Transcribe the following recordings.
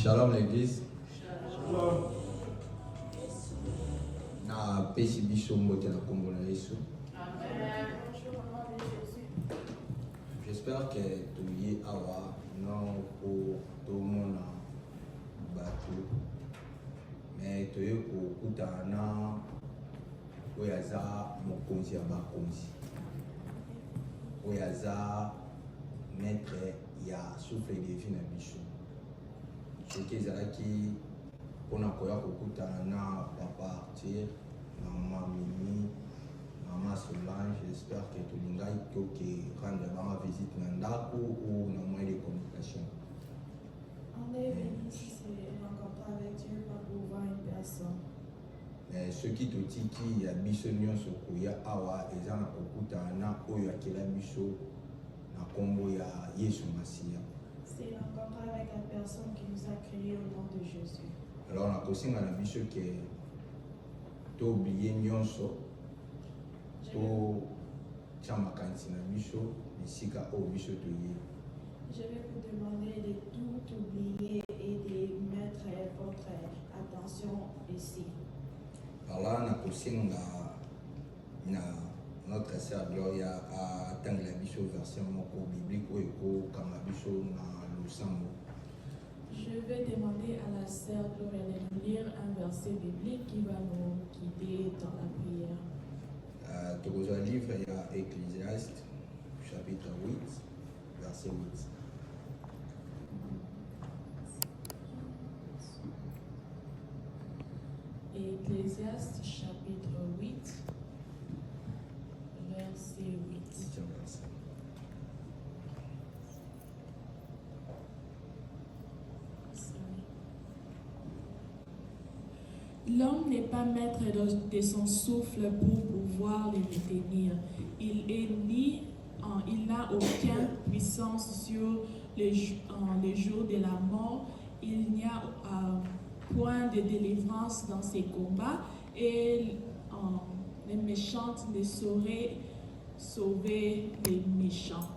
Shalom l'église. Na pesi biso mbote na kombo na Yesu. J'espère que tu y awa non pour tout le monde bateau. Mais tu es pour kutana oyaza mokonzi ya bakonzi. Oyaza maître ya souffle de vie na biso. Ce qui est qui on a koya kokutana na partir maman Mimi, maman Solange. J'espère que tout le monde qui rendre ma visite dans ndako ou dans moyen de communication. On est venu ici se rencontrer avec Dieu pas pour voir une personne. Mais ce qui te dit qu'il y a biso nyonso koya awa ezana kokutana na oyo akela biso na kombo ya Yesu Masia. C'est rencontrer avec la personne qui nous a créés au nom de Jésus. Alors on a kosinga na biso que to oublié nyonso to chama kanisi na biso bisika o biso to ye. Je vais vous demander de tout oublier et de mettre votre attention ici. Alors là on a kosinga na notre sœur Gloria a atteint la biso version moko biblique ou eko kama biso na lusambo. Je vais demander à la sœur Gloria de nous lire un verset biblique qui va nous guider dans la prière. Dans le livre, il y a Ecclésiaste, chapitre 8, verset 8. Ecclésiaste, chapitre 8, verset 8. L'homme n'est pas maître de son souffle pour pouvoir le retenir. Il n'a aucune puissance sur le jour de la mort. Il n'y a point de délivrance dans ses combats et les méchants ne sauraient sauver les méchants.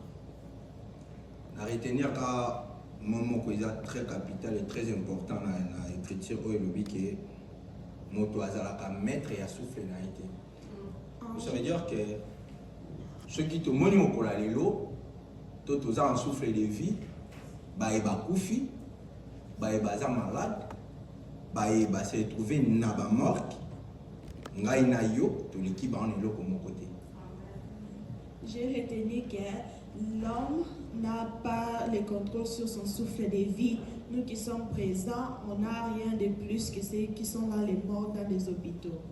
À retenir qu'un moment qui est très capital et très important dans l'écriture, où il dit que moto azalaka maître et à souffle na été. Ça veut dire que ceux qui te montrent au kolalelo, tout en souffle de vie, baeba koufi, baeba za malade, baeba se trouver na ba mort, ngai na yo, tout l'équipe en est là comme mon côté. J'ai retenu que l'homme n'a pas le contrôle sur son souffle de vie. Nous qui sommes présents, on n'a rien de plus que ceux qui sont dans les morts dans les hôpitaux.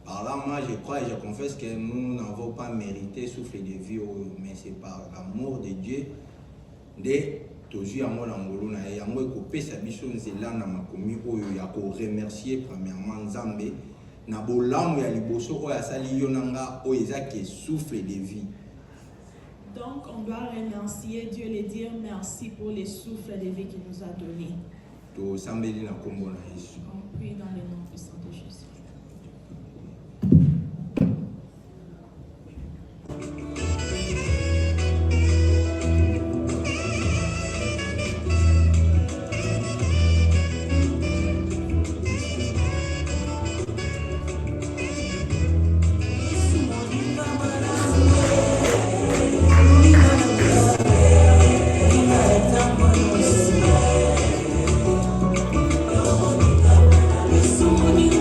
Par là, moi, je crois et je confesse que nous n'avons pas mérité souffle de vie, mais c'est par l'amour de Dieu de toujours amour l'angolo na yango ekopé sa biso nzela na makomi oyo ya ko remercier premièrement Nzambe na bolamu ya liboso oyo asali yo nanga oyo ezaki souffle de vie. Donc, on doit remercier Dieu et dire merci pour les souffles de vie qu'il nous a donnés. To sambeli na kombo na Yesu. On prie dans le nom puissant de Jésus.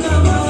Come on.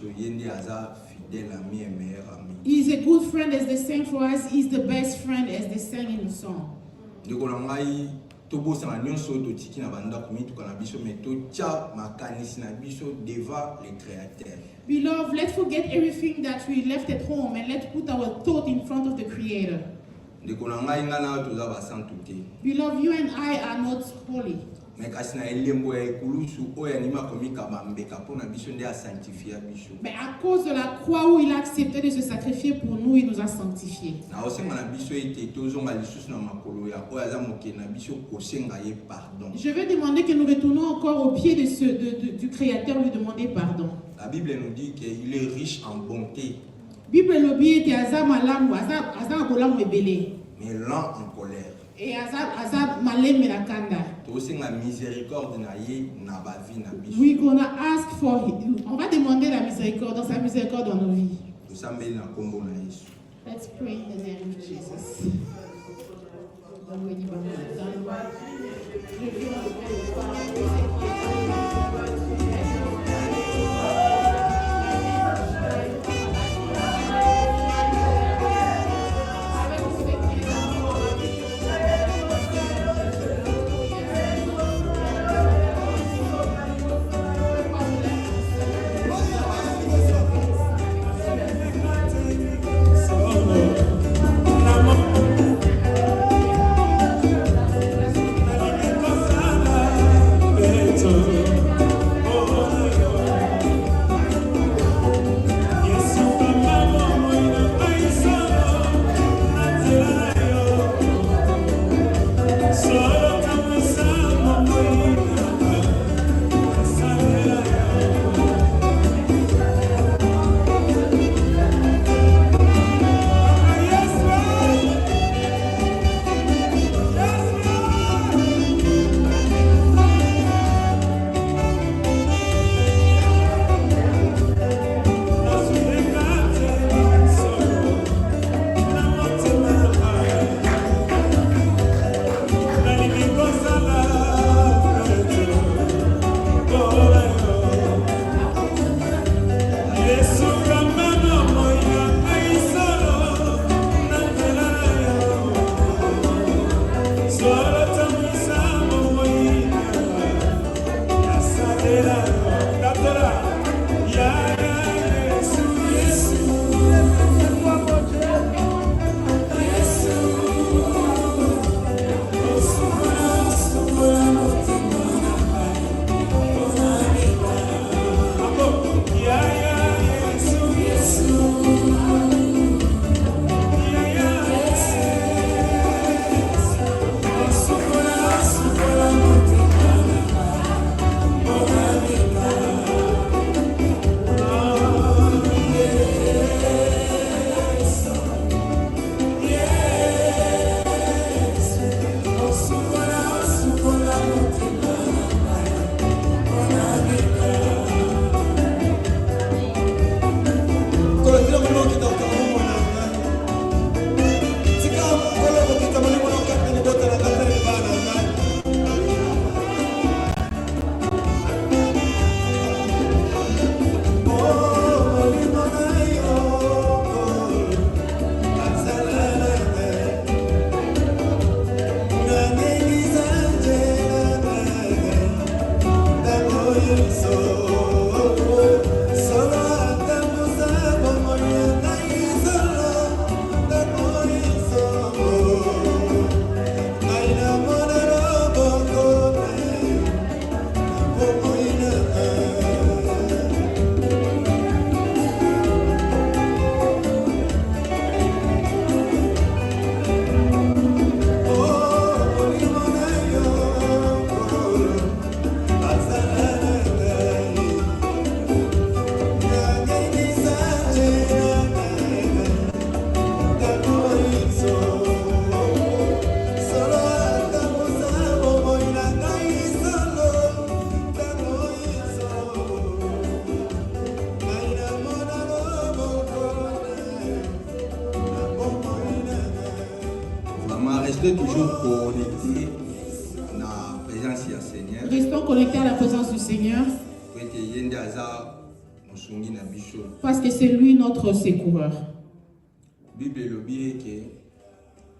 biso yende aza fidèle ami et meilleur ami. He's a good friend as they sang for us. He's the best friend as they sang in the song. Ndeko na ngai tobosana nyonso totiki na bandako mituka na biso mais totia makanisi na biso devant le créateur. Beloved, let's forget everything that we left at home and let's put our thought in front of the Creator. Ndeko na ngai ngana toza basantu te. Beloved, you and I are not holy. Mais kasi na elembo ya ekulusu oyo anima komika bambeka mpona biso nde asanctifia biso. Mais à cause de la croix où il a accepté de se sacrifier pour nous, il nous a sanctifiés. Na osenga na biso ete tozonga lisusu na makolo ya oyo aza moke na biso kosenga ye pardon. Je vais demander que nous retournons encore au pied du Créateur, lui demander pardon. La Bible nous dit qu'il est riche en bonté. Bible lobi ete aza malamu, aza bolamu ebele. Mais lent en colère. Et aza maleme na kanda. Tosenga miséricorde na ye na ba vie na biso. We gonna ask for him. On va demander la miséricorde, dans sa miséricorde dans nos vies. Tosambeli na kombo na Yesu. Let's pray in the name of Jesus. Toujours connecté à la présence du Seigneur. Restons connectés à la présence du Seigneur. Parce que c'est lui notre secoureur.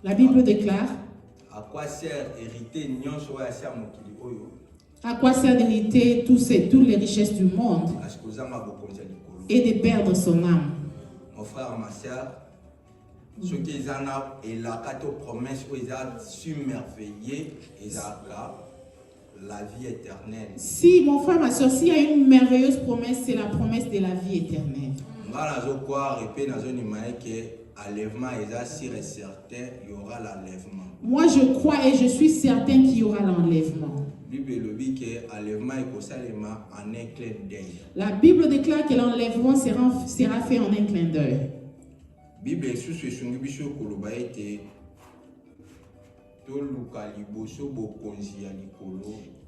La Bible déclare: à quoi sert d'hériter toutes les richesses du monde et de perdre son âme? Mon frère, ma soeur, ceux qui ont la promesse, ils ont submerveillé, ils ont la vie éternelle. Si, mon frère, ma soeur, s'il y a une merveilleuse promesse, c'est la promesse de la vie éternelle. Moi, je crois et je suis certain qu'il y aura l'enlèvement. La Bible déclare que l'enlèvement sera fait en un clin d'œil.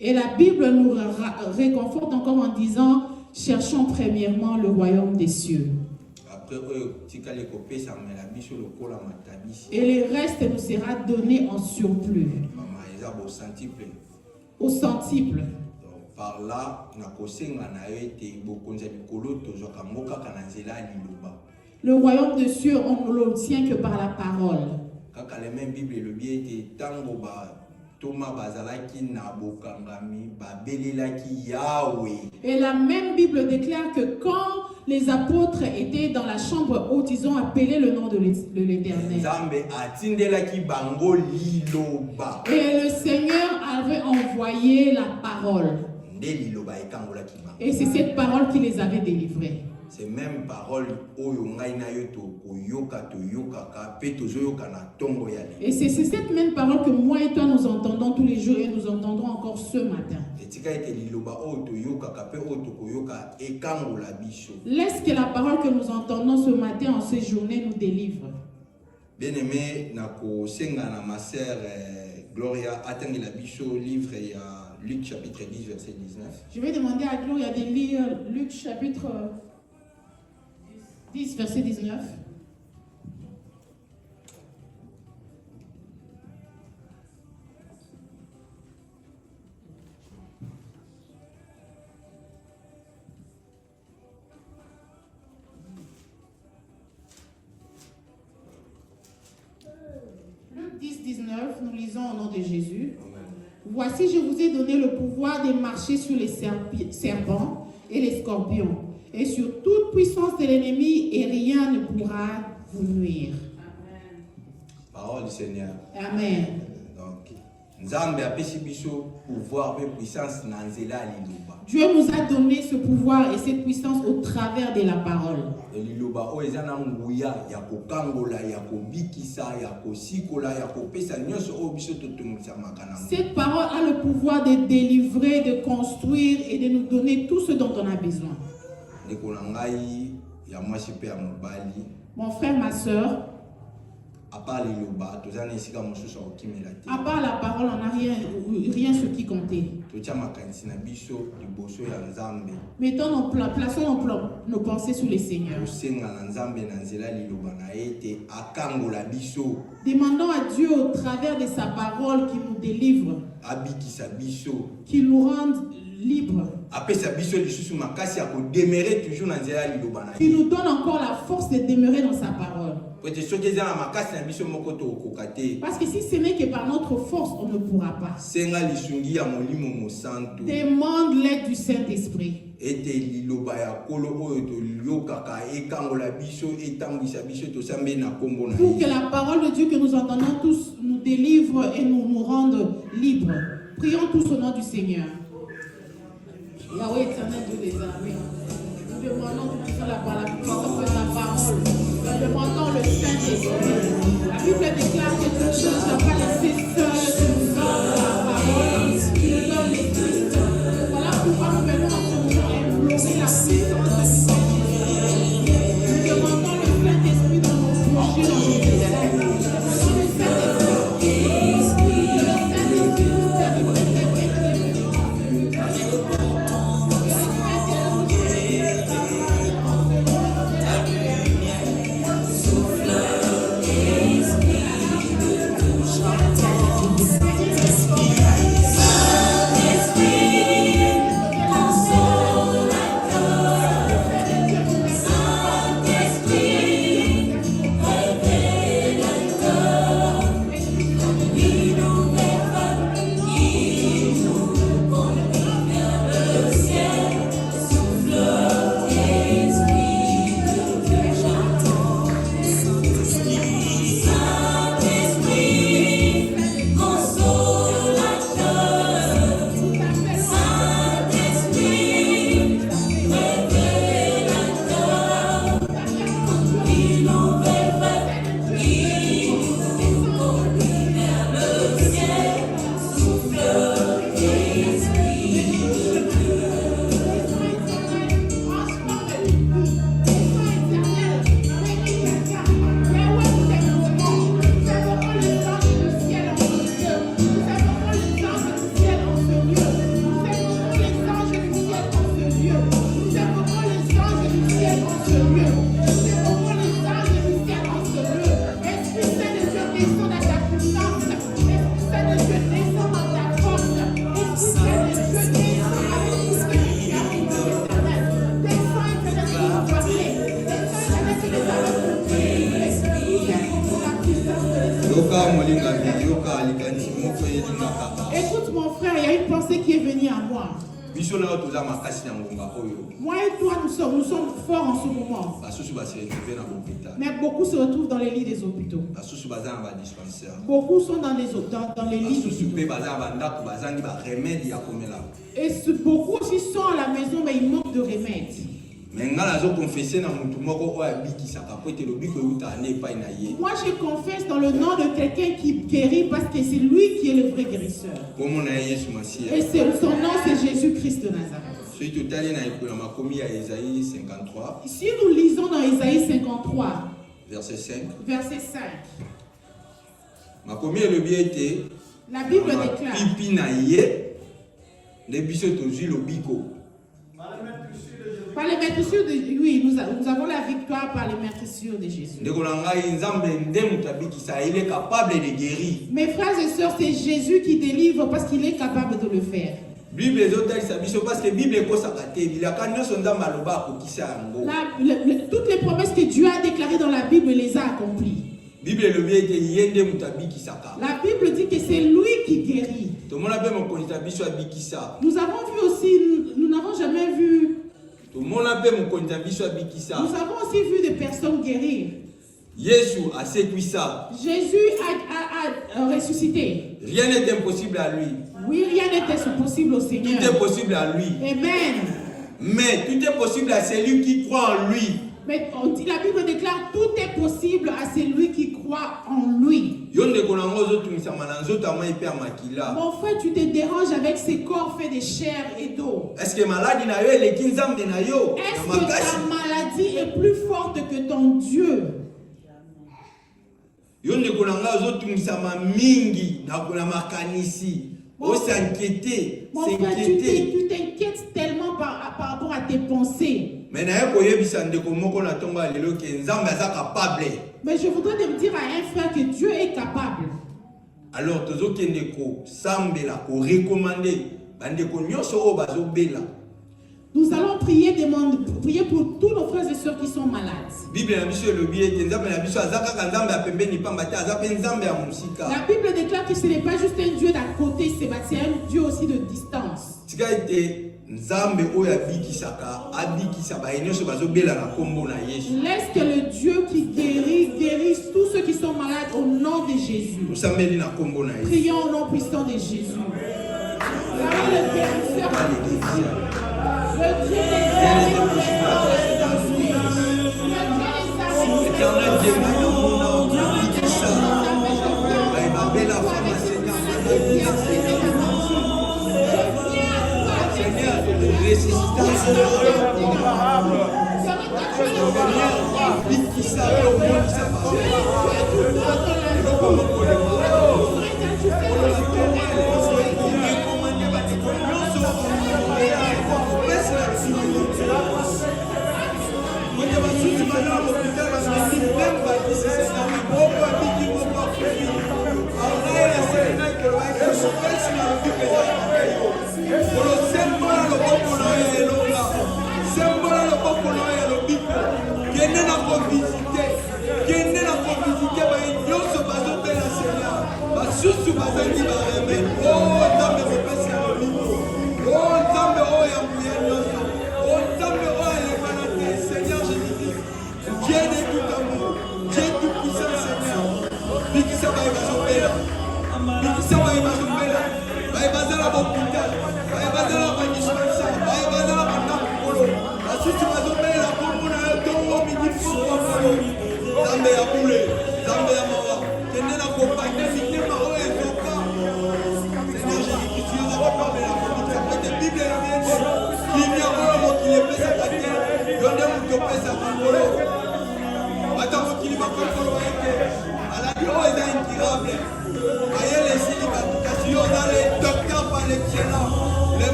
Et la Bible nous réconforte encore en disant: cherchons premièrement le royaume des cieux. Et le reste nous sera donné en surplus. Au centuple. Par là, le royaume des cieux, on ne l'obtient que par la parole. Et la même Bible déclare que quand les apôtres étaient dans la chambre haute, ils ont appelé le nom de l'Éternel. Et le Seigneur avait envoyé la parole. Et c'est cette parole qui les avait délivrés. Ces mêmes paroles, et c'est cette même parole que moi et toi nous entendons tous les jours et nous entendrons encore ce matin. Laisse que la parole que nous entendons ce matin en ces journées nous délivre. Bien aimé, ma sœur Gloria, attendez la bicho livre et Luc chapitre 10 verset 19. Je vais demander à Gloria de lire Luc chapitre 10 verset 19. Luc 10, 19, nous lisons au nom de Jésus. Amen. Voici, je vous ai donné le pouvoir de marcher sur les serpents et les scorpions, et sur toute puissance de l'ennemi, et rien ne pourra vous nuire. Amen. Parole du Seigneur. Amen. Donc, Nzambe a pouvoir et puissance nanzela liloba. Dieu nous a donné ce pouvoir et cette puissance au travers de la parole. Liloba o ezana nguya ya kokangola ya kobikisa ya kosikola ya kopesa nyonso o biso totungisa makana. Cette parole a le pouvoir de délivrer, de construire et de nous donner tout ce dont on a besoin. Mon frère, ma soeur, à part la parole, on n'a rien ce qui comptait. Plaçons nos pensées sur les seigneurs. Demandons à Dieu au travers de sa parole qu'il nous délivre, qu'il nous rende libres, qu'il nous donne encore la force de demeurer dans sa parole. Parce que si ce n'est que par notre force, on ne pourra pas. Demande l'aide du Saint-Esprit. Pour que la parole de Dieu que nous entendons tous nous délivre et nous rende libres. Prions tous au nom du Seigneur. Yahweh éternel, Dieu des armées, nous demandons que tu sois la puissance de ta parole. Nous demandons le Saint-Esprit. La Bible déclare que tu ne nous as pas laissé seuls, tu nous donnes la parole, tu nous donnes l'Esprit. Voilà pourquoi nous venons en ce moment implorer la puissance de Saint-Esprit. Nous demandons le Saint-Esprit dans nos projets, dans nos désires. Nous demandons le Saint-Esprit. Le Saint-Esprit. descende à ta puissance. Esprit Saint de Dieu, descend dans ta force. Esprit Saint de Dieu, descend avec tout ce que tu as fait dans l'éternel. Descend éternel de l'histoire. Descend éternel de l'éternel. Écoute mon frère, il y a une pensée qui est venue à moi. Moi et toi, nous sommes forts en ce moment. Mais beaucoup se retrouvent dans les lits des hôpitaux. Beaucoup sont dans les lits des hôpitaux. Et beaucoup aussi sont à la maison, mais ils manquent de remèdes. Moi, je confesse dans le nom de quelqu'un qui guérit parce que c'est lui qui est le vrai guérisseur. Et son nom, c'est Jésus-Christ de Nazareth. Si nous lisons dans Isaïe 53, verset 5, la Bible déclare par les meurtrissures de oui, nous avons la victoire par les meurtrissures de Jésus. Mes frères et sœurs, c'est Jésus qui délivre parce qu'il est capable de le faire. Toutes les promesses que Dieu a déclarées dans la Bible, il les a accomplies. La Bible dit que c'est lui qui guérit. Nous avons vu aussi, nous n'avons jamais vu. Nous avons aussi vu des personnes guérir. Jésus a ressuscité. Rien n'est impossible à lui. Oui, rien n'est impossible au Seigneur. Tout est possible à lui. Amen. Mais tout est possible à celui qui croit en lui. Mais la Bible déclare tout est possible à celui qui croit en lui. Mon frère, tu te déranges avec ces corps faits de chair et d'eau. Est-ce que ta maladie est plus forte que ton Dieu? Mon frère, tu t'inquiètes tellement par rapport à tes pensées. Mais je voudrais te dire à un frère que Dieu est capable. Alors, nous allons prier pour tous nos frères et sœurs qui sont malades. La Bible déclare que ce n'est pas juste un Dieu d'à côté, c'est un Dieu aussi de distance. Laisse que le Dieu qui guérisse tous ceux qui sont malades au nom de Jésus. Prions au nom puissant de Jésus. Le guérisseur, le Dieu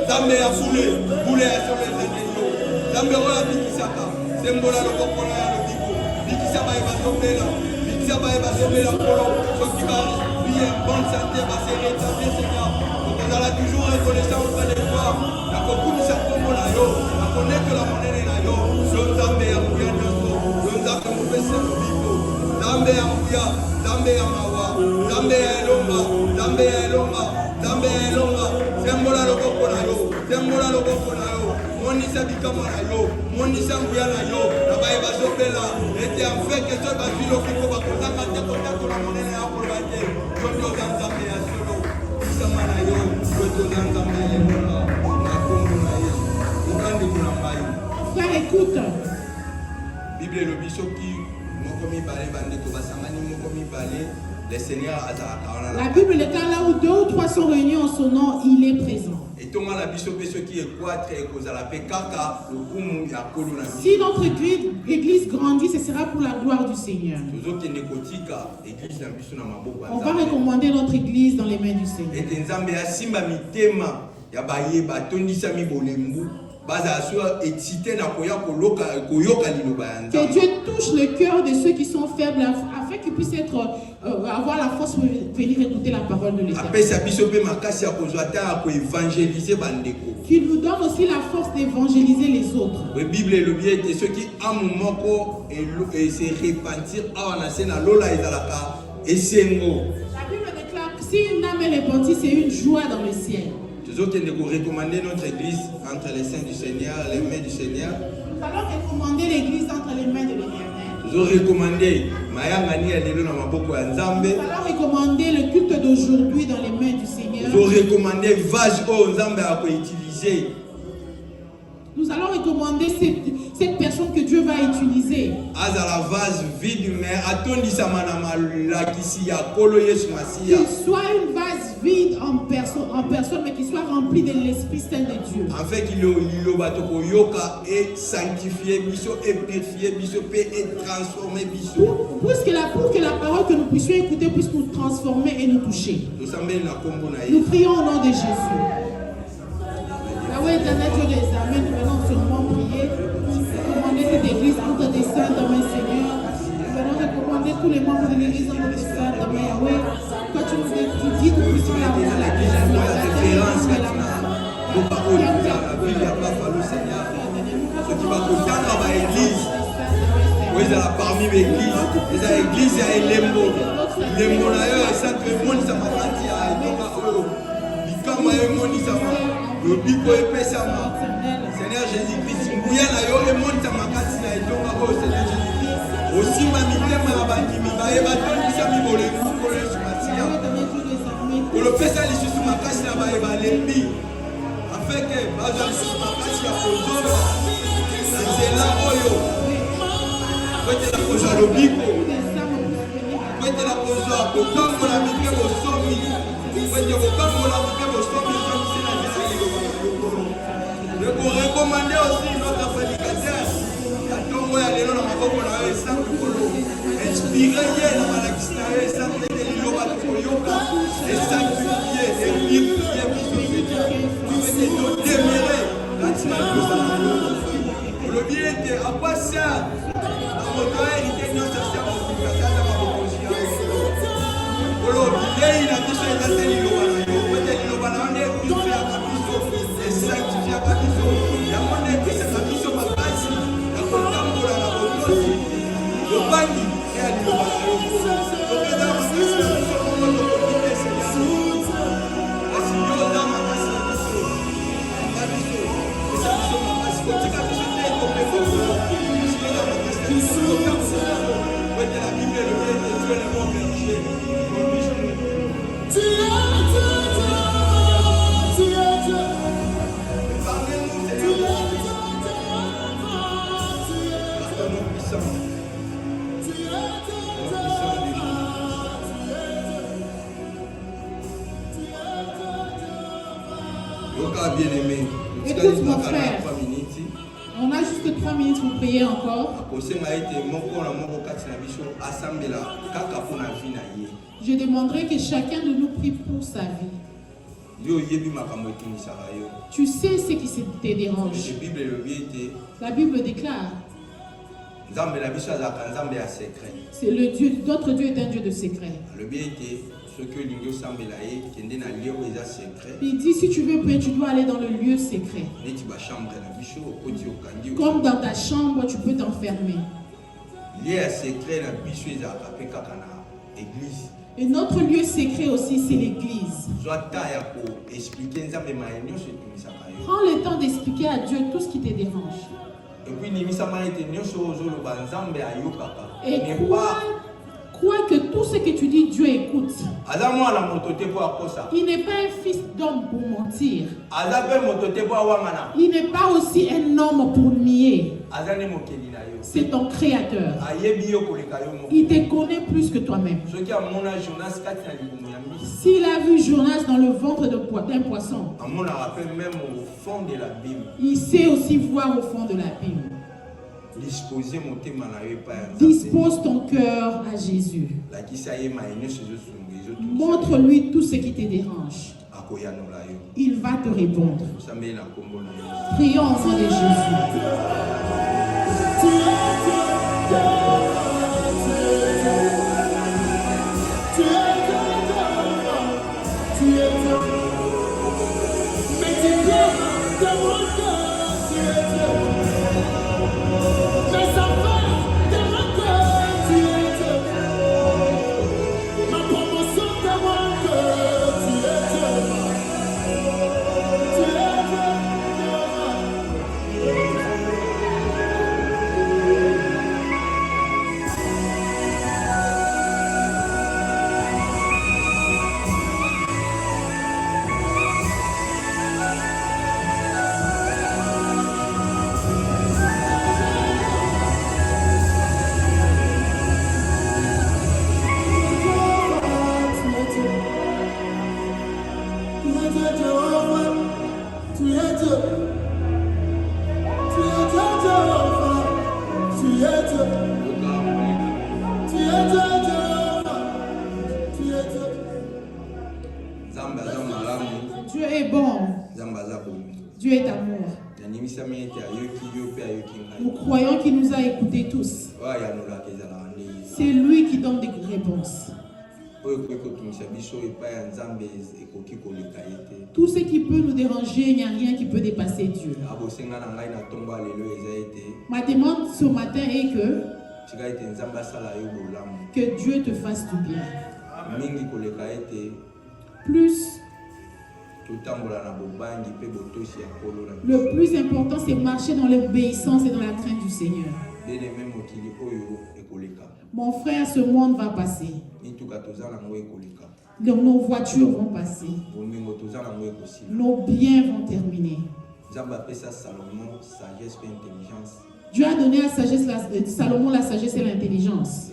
des Zambe ya bule ya sobe zenyo. Zambe oya bikisaka. Sembola loboko na ya lobiko. Bikisa ba eba sobela. Bikisa ba eba sobela polo. Soki ba bien bonne santé ba se rétablir Seigneur. On a toujours reconnaissant auprès de toi. La kokumisa kombo na yo. La connaître la monnaie na yo. Zambe ya kuya nyoso. Zambe mupese lobiko. Zambe ya kuya. Zambe ya mawa. Zambe ya elonga. Zambe ya elonga. Zambe ya elonga. Sembola loboko na yo. Sembola loboko na yo. Monisa bikama na yo. Monisa nguya na yo. Na baye bazobela. Ete en fait que toi bazilo kiko bakotaka te kotako na monene ya kolbate. Koto zambe ya solo. Sama na yo. Koto zambe ya elonga. Na kongo na yo. Ukandi kuna mayo. Frère, écoute. Bible le bisoki mokomi balé bandeko basamani mokomi balé. Le Seigneur azalaka. La Bible est là où 2 ou 3 sont réunis en son nom, il est présent. Et tout le monde a vu ce qui est quatre et cause à la paix kaka le kumu ya kolona. Si notre église grandit, ce sera pour la gloire du Seigneur. On va recommander notre église dans les mains du Seigneur. Et nzambe ya simba mitema ya baye batondisa mi bolembu. Que Dieu touche le cœur de ceux qui sont faibles afin qu'ils puissent avoir la force pour venir écouter la parole de l'Éternel. Qu'il nous donne aussi la force d'évangéliser les autres. La Bible est le biais de ceux qui aiment et se repentir La Bible déclare que si une âme est repentie, c'est une joie dans le ciel. Nous allons recommander notre église entre les saints du Seigneur, les mains du Seigneur. Nous allons recommander l'église entre les mains de l'Éternel. Nous allons recommander le culte d'aujourd'hui dans les mains du Seigneur. Nous allons recommander vase au Nzambe à utiliser. Nous allons recommander cette personne que Dieu va utiliser. Qu'il soit une vase vide en personne, mais qu'il soit rempli de l'Esprit Saint de Dieu. En fait, qu'il est sanctifié, et purifié, et transformé. Pour que la parole que nous puissions écouter puisse nous transformer et nous toucher. Nous prions au nom de Jésus. Yahweh éternel, Dieu des armées, nous venons seulement prier. Recommander cette église entre des saints dans mes Seigneur. Nous allons recommander tous les membres de l'église entre des saints dans mes Yahweh. Quand tu nous dis, nous puissions la référence. Ce qui va contenir ma église. Oui, ils sont parmi l'église. Les églises, il y a Lembo. Lembo, d'ailleurs, et ça, tout le monde, ça m'a dit, le bico épais, ça m'a. Seigneur Jésus-Christ, Mbouya, le monde, ça m'a dit, Seigneur Jésus-Christ. Aussi, ma mité, ma bandi, mi baye, ma donne, ça m'a volé, pour le fait, ça, les sous ma casse, là, baye, balembi. Afin que, bazar, sous ma casse, là, pour zone, c'est là, oyo. Faites la cause à l'obico. Faites la cause à l'obico. Faites la cause à l'obico. Recommandez aussi notre prédicateur. Inspirez la maladie et sanctifier et le bien était à quoi ça? La moto était dans sa bien-aimé, écoute mon frère, on a juste 3 minutes pour prier encore. Je demanderai que chacun de nous prie pour sa vie. Tu sais ce qui te dérange. La Bible déclare. C'est le Dieu, notre Dieu est un Dieu de secret. Il dit si tu veux prier, tu dois aller dans le lieu secret. Comme dans ta chambre, tu peux t'enfermer. Et notre lieu secret aussi, c'est l'église. Prends le temps d'expliquer à Dieu tout ce qui te dérange. Et crois que tout ce que tu dis, Dieu écoute. Il n'est pas un fils d'homme pour mentir. Il n'est pas aussi un homme pour nier. C'est ton créateur. Il te connaît plus que toi-même. S'il a vu Jonas dans le ventre d'un poisson, il sait aussi voir au fond de la Bible. Dispose ton cœur à Jésus. Montre-lui tout ce qui te dérange. Il va te répondre. Prions au nom de Jésus. Dieu est bon. Dieu est amour. Nous croyons qu'il nous a écoutés tous. C'est lui qui donne des réponses. Tout ce qui peut nous déranger, il n'y a rien qui peut dépasser Dieu. Ma demande ce matin est que Dieu te fasse du bien. Plus, le plus important, c'est marcher dans l'obéissance et dans la crainte du Seigneur. Mon frère, ce monde va passer. Nos voitures vont passer. Nos biens vont terminer. Dieu a donné à Salomon la sagesse et l'intelligence.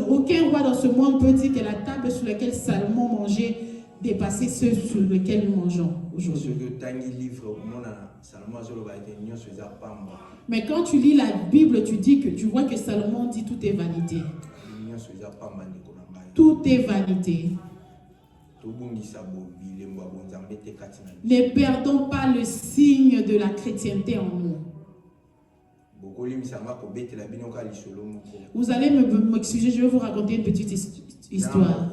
Aucun roi dans ce monde peut dire que la table sur laquelle Salomon mangeait dépassait ceux sur lesquels nous mangeons aujourd'hui. Mais quand tu lis la Bible, tu vois que Salomon dit tout est vanité. Tout est vanité. Ne perdons pas le signe de la chrétienté en nous. Vous allez m'excuser, je vais vous raconter une petite histoire.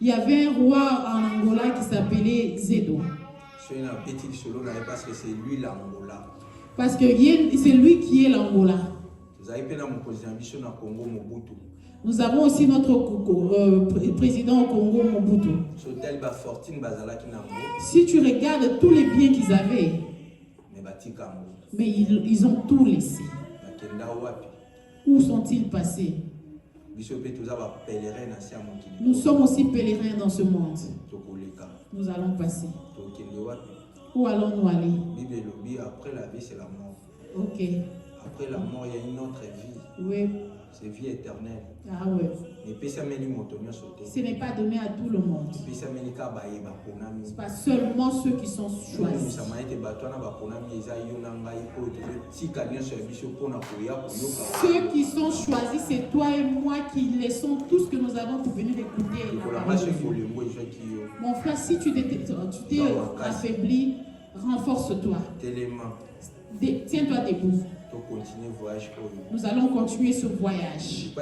Il y avait un roi en Angola qui s'appelait Zedo. Parce que c'est lui qui est l'Angola. Nous avons aussi notre président au Congo, Mobutu. Si tu regardes tous les biens qu'ils avaient, mais ils ont tout laissé. Où sont-ils passés? Nous sommes aussi pèlerins dans ce monde. Nous allons passer. Où allons-nous aller? Après la vie, c'est la mort. Ok. Après la mort, il y a une autre vie. Oui. C'est vie éternelle. Ah ouais. Ce n'est pas donné à tout le monde. C'est pas seulement ceux qui sont choisis. Ceux qui sont choisis, c'est toi et moi qui laissons tout ce que nous avons pour venir écouter la parole de Dieu. Mon frère, si tu t'es affaibli, renforce-toi. Tiens-toi debout. Nous allons continuer ce voyage.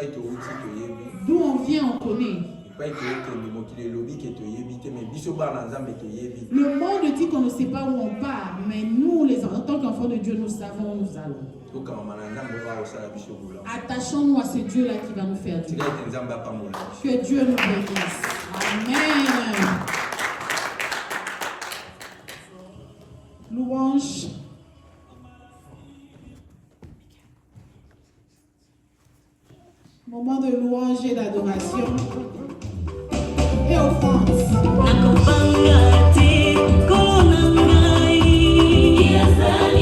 D'où on vient, on connaît. Le monde dit qu'on ne sait pas où on part, mais nous, en tant qu'enfants de Dieu, nous savons où nous allons. Attachons-nous à ce Dieu-là qui va nous faire du bien. Que Dieu nous bénisse. Amen. Louange. Moment de louange et d'adoration et offrande. Yes, I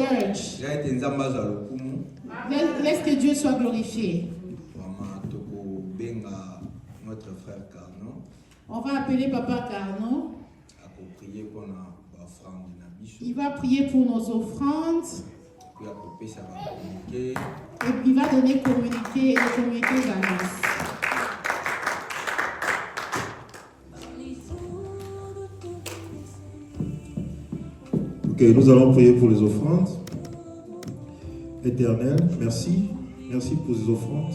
church. Laisse que Dieu soit glorifié. Notre frère Carnot. On va appeler Papa Carnot. Il va prier pour nos offrandes. Et il va donner le communiqué aux annonces. Ok, nous allons prier pour les offrandes. Éternel, merci. Merci pour ces offrandes.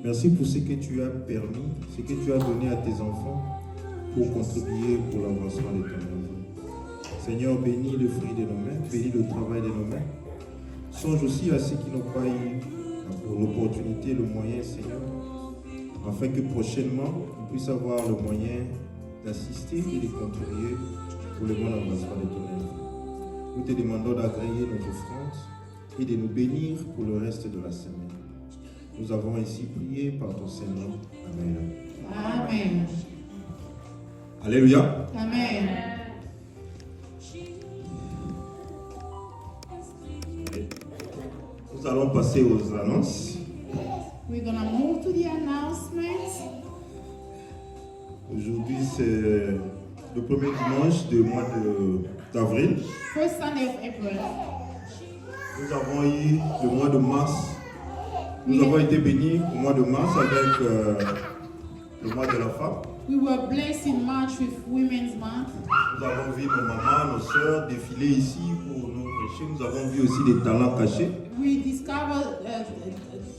Merci pour ce que tu as permis, ce que tu as donné à tes enfants pour contribuer pour l'avancement de ton œuvre. Seigneur, bénis le fruit de nos mains, bénis le travail de nos mains. Songe aussi à ceux qui n'ont pas eu pour l'opportunité, le moyen, Seigneur, afin que prochainement, on puisse avoir le moyen d'assister et de contribuer pour le bon avancement de ton œuvre. Nous te demandons d'agréer nos offrandes et de nous bénir pour le reste de la semaine. Nous avons ainsi prié par ton Saint-Nom. Amen. Amen. Alléluia. Amen. Nous allons passer aux annonces. We're going to move to the announcements. Aujourd'hui, c'est le premier dimanche du mois d'avril. First Sunday of April. Nous avons eu le mois de mars. Nous avons été bénis au mois de mars avec le mois de la femme. We were blessed in March with Women's Month. Nous avons vu nos mamans, nos sœurs défiler ici pour nous prêcher. Nous avons vu aussi des talents cachés. We discovered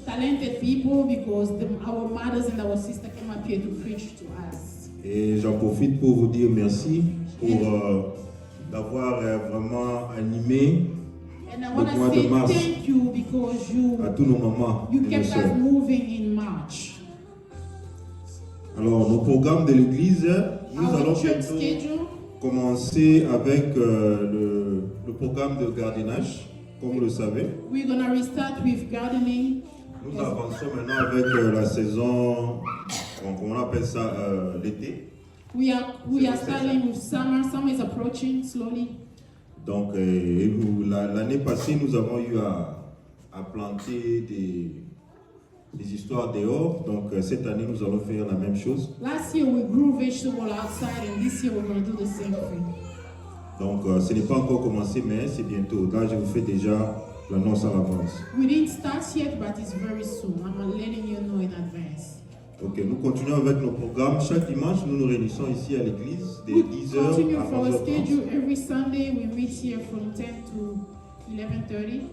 talented people because our mothers and our sisters came up here to preach to us. Et j'en profite pour vous dire merci pour d'avoir vraiment animé and I want to say thank you because à tous nos mamans you kept us moving in March. Alors, nos programmes de l'église, nous allons bientôt commencer avec le programme de gardiennage, comme vous le savez. We're going to restart with gardening. Nous avançons maintenant avec la saison, comment on appelle ça, l'été. We are starting with summer. Summer is approaching slowly. Donc, l'année passée, nous avons eu à planter des histoires dehors. Donc, cette année, nous allons faire la même chose. Last year, we grew vegetables outside, and this year, we're going to do the same thing. Donc, ce n'est pas encore commencé, mais c'est bientôt. Là, je vous fais déjà l'annonce à l'avance. We didn't start yet, but it's very soon. I'm letting you know in advance. Ok, nous continuons avec nos programmes. Chaque dimanche, nous nous réunissons ici à l'église de 10h à 11h30. Every Sunday, we meet here from 10 to 11:30.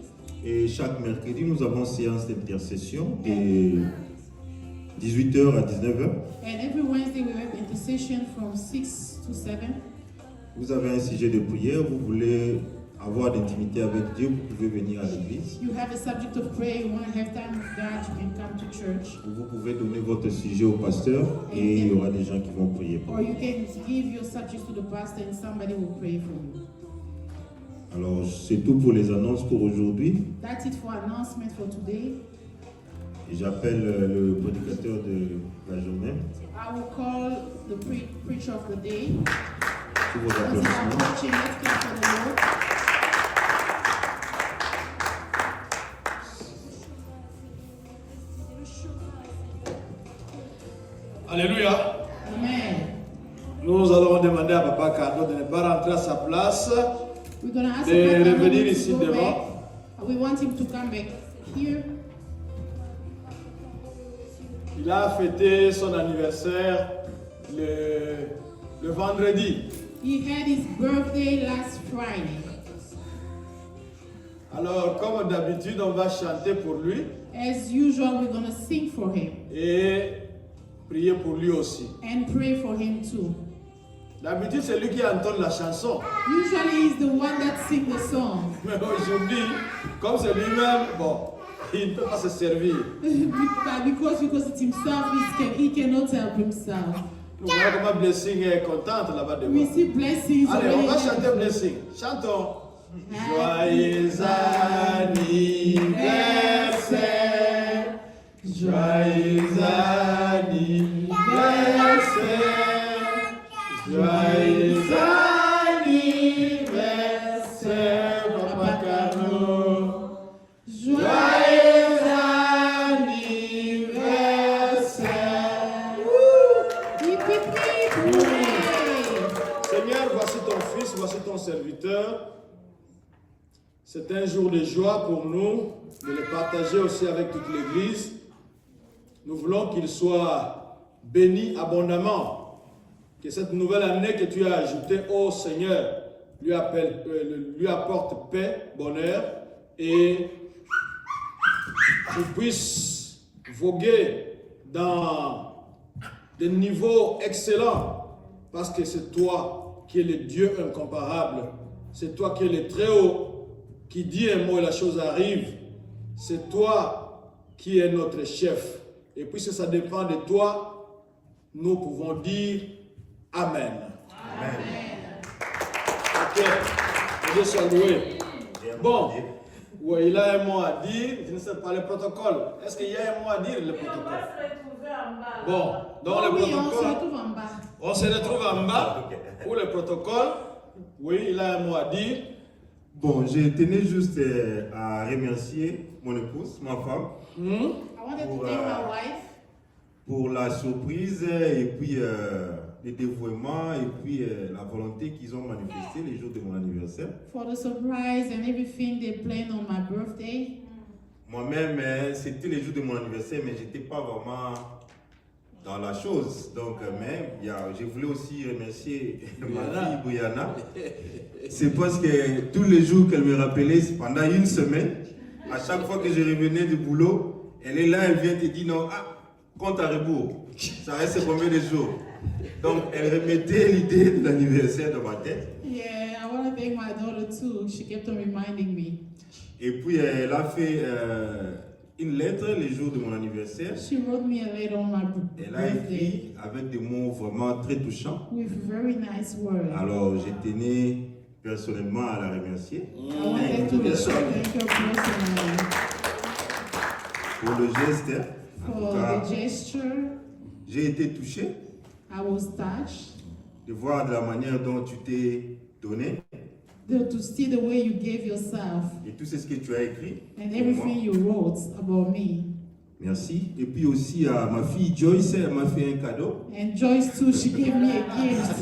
Et chaque mercredi, nous avons séance d'intercession de 18h à 19h. And every Wednesday, we have intercession from 6 to 7. Vous avez un sujet de prière, vous voulez avoir d'intimité avec Dieu, vous pouvez venir à l'église. You have a subject of prayer, you want to have time with God, you can come to church. Vous pouvez donner votre sujet au pasteur et il y aura des gens qui vont prier pour vous. Or you can give your subject to the pastor and somebody will pray for you. Alors, c'est tout pour les annonces pour aujourd'hui. That's it for announcement for today. Et j'appelle le prédicateur de la journée. I will call the preacher of the day. Sous vos applaudissements. Alléluia. Amen. Nous allons demander à Papa Carnot de ne pas rentrer à sa place, de revenir ici devant. We want him to come back here. Il a fêté son anniversaire le vendredi. He had his birthday last Friday. Alors, comme d'habitude, on va chanter pour lui. As usual, we're going to sing for him. Et prier pour lui aussi. And pray for him too. D'habitude, c'est lui qui entonne la chanson. Usually, he's the one that sings the song. Mais aujourd'hui, comme c'est lui-même, bon, il ne peut pas se servir. because it's himself, he cannot help himself. Nous voyons comment Blessing est contente là-bas devant. We see blessings. Allez, on va chanter Blessing. Chantons. Joyeux anniversaire, joyeux anniversaire, joyeux anniversaire, Papa Carnot. jour de joie pour nous, de le partager aussi avec toute l'Église. Nous voulons qu'il soit béni abondamment. Que cette nouvelle année que tu as ajoutée, ô Seigneur, lui apporte paix, bonheur et qu'il puisse voguer dans des niveaux excellents parce que c'est toi qui es le Dieu incomparable. C'est toi qui es le Très-Haut, qui dit un mot et la chose arrive. C'est toi qui es notre chef. Et puisque ça dépend de toi, nous pouvons dire Amen. Amen. Ok, Dieu soit loué. Bon, ouais, il a un mot à dire, je ne sais pas le protocole. Est-ce qu'il y a un mot à dire, le protocole? Bon, dans le protocole, on se retrouve en bas. On se retrouve en bas pour le protocole. Oui, il a un mot à dire. Bon, je tenais juste à remercier mon épouse, ma femme, I wanted to thank my wife pour la surprise et puis le dévouement et puis la volonté qu'ils ont manifestée les jours de mon anniversaire. for the surprise and everything they planned on my birthday. Moi-même, c'était les jours de mon anniversaire, mais je n'étais pas vraiment dans la chose. Donc, je voulais aussi remercier ma fille, Brianna. C'est parce que tous les jours qu'elle me rappelait, pendant une semaine, à chaque fois que je revenais du boulot, elle est là, elle vient te dire non, compte à rebours. Ça reste combien de jours? Donc, elle remettait l'idée de l'anniversaire dans ma tête. Yeah, I want to thank my daughter too. She kept on reminding me. Et puis, elle a fait une lettre le jour de mon anniversaire. She wrote me a letter on my Elle a birthday écrit avec des mots vraiment très touchants. with very nice words. Alors, je tenais personnellement à la remercier I wanted to thank her personally pour le geste. En tout for cas, the gesture. j'ai été touché I was touched de voir de la manière dont tu t'es donné to see the way you gave yourself et tout ce que tu as écrit. and pour everything moi. you wrote about me. Merci. Et puis aussi à ma fille Joyce, elle m'a fait un cadeau. And Joyce too, she gave me a gift.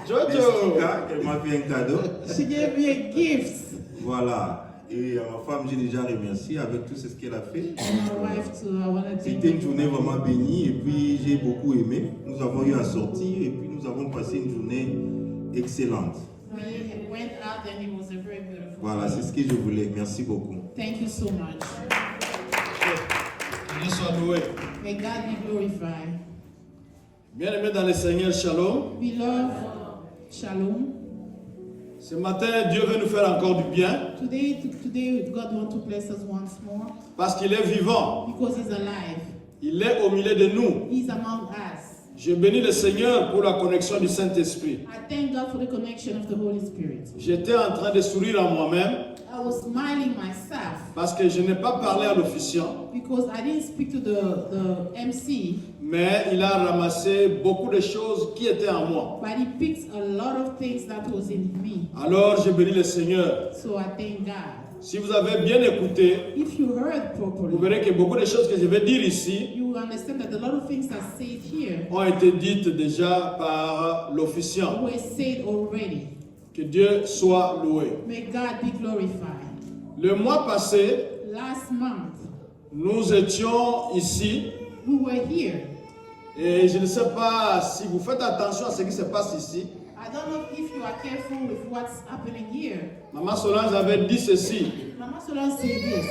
Jojo! Jessica, elle m'a fait un cadeau. She gave me a gift. Voilà. Et à ma femme, j'ai déjà remercié avec tout ce qu'elle a fait. And my wife too, I want to thank C'était une journée her. vraiment bénie et puis j'ai beaucoup aimé. Nous avons eu à sortir et puis nous avons passé une journée excellente. We went out and it was a very beautiful Voilà, day. c'est ce que je voulais. Merci beaucoup. Thank you so much. Dieu soit loué. May God be glorified. Bien-aimés dans le Seigneur, shalom. Beloved, shalom. Ce matin, Dieu veut nous faire encore du bien Today, God wants to bless us once more parce qu'il est vivant. because He's alive. Il est au milieu de nous. He's among us. Je bénis le Seigneur pour la connexion du Saint-Esprit. I thank God for the connection of the Holy Spirit. J'étais en train de sourire en moi-même I was smiling myself parce que je n'ai pas parlé à l'officiant, because I didn't speak to the MC, mais il a ramassé beaucoup de choses qui étaient en moi. but he picked a lot of things that was in me. Alors, je bénis le Seigneur. So I thank God. Si vous avez bien écouté, If you heard vous properly, verrez que beaucoup de choses que je vais dire ici you will understand that a lot of things are said here ont été dites déjà par l'officiant. were said already. Que Dieu soit loué. May God be glorified. Le mois passé, Last month, nous étions ici we were here. et je ne sais pas si vous faites attention à ce qui se passe ici. I don't know if you are careful with what's happening here. Maman Solange avait dit ceci. Mama Solange said this.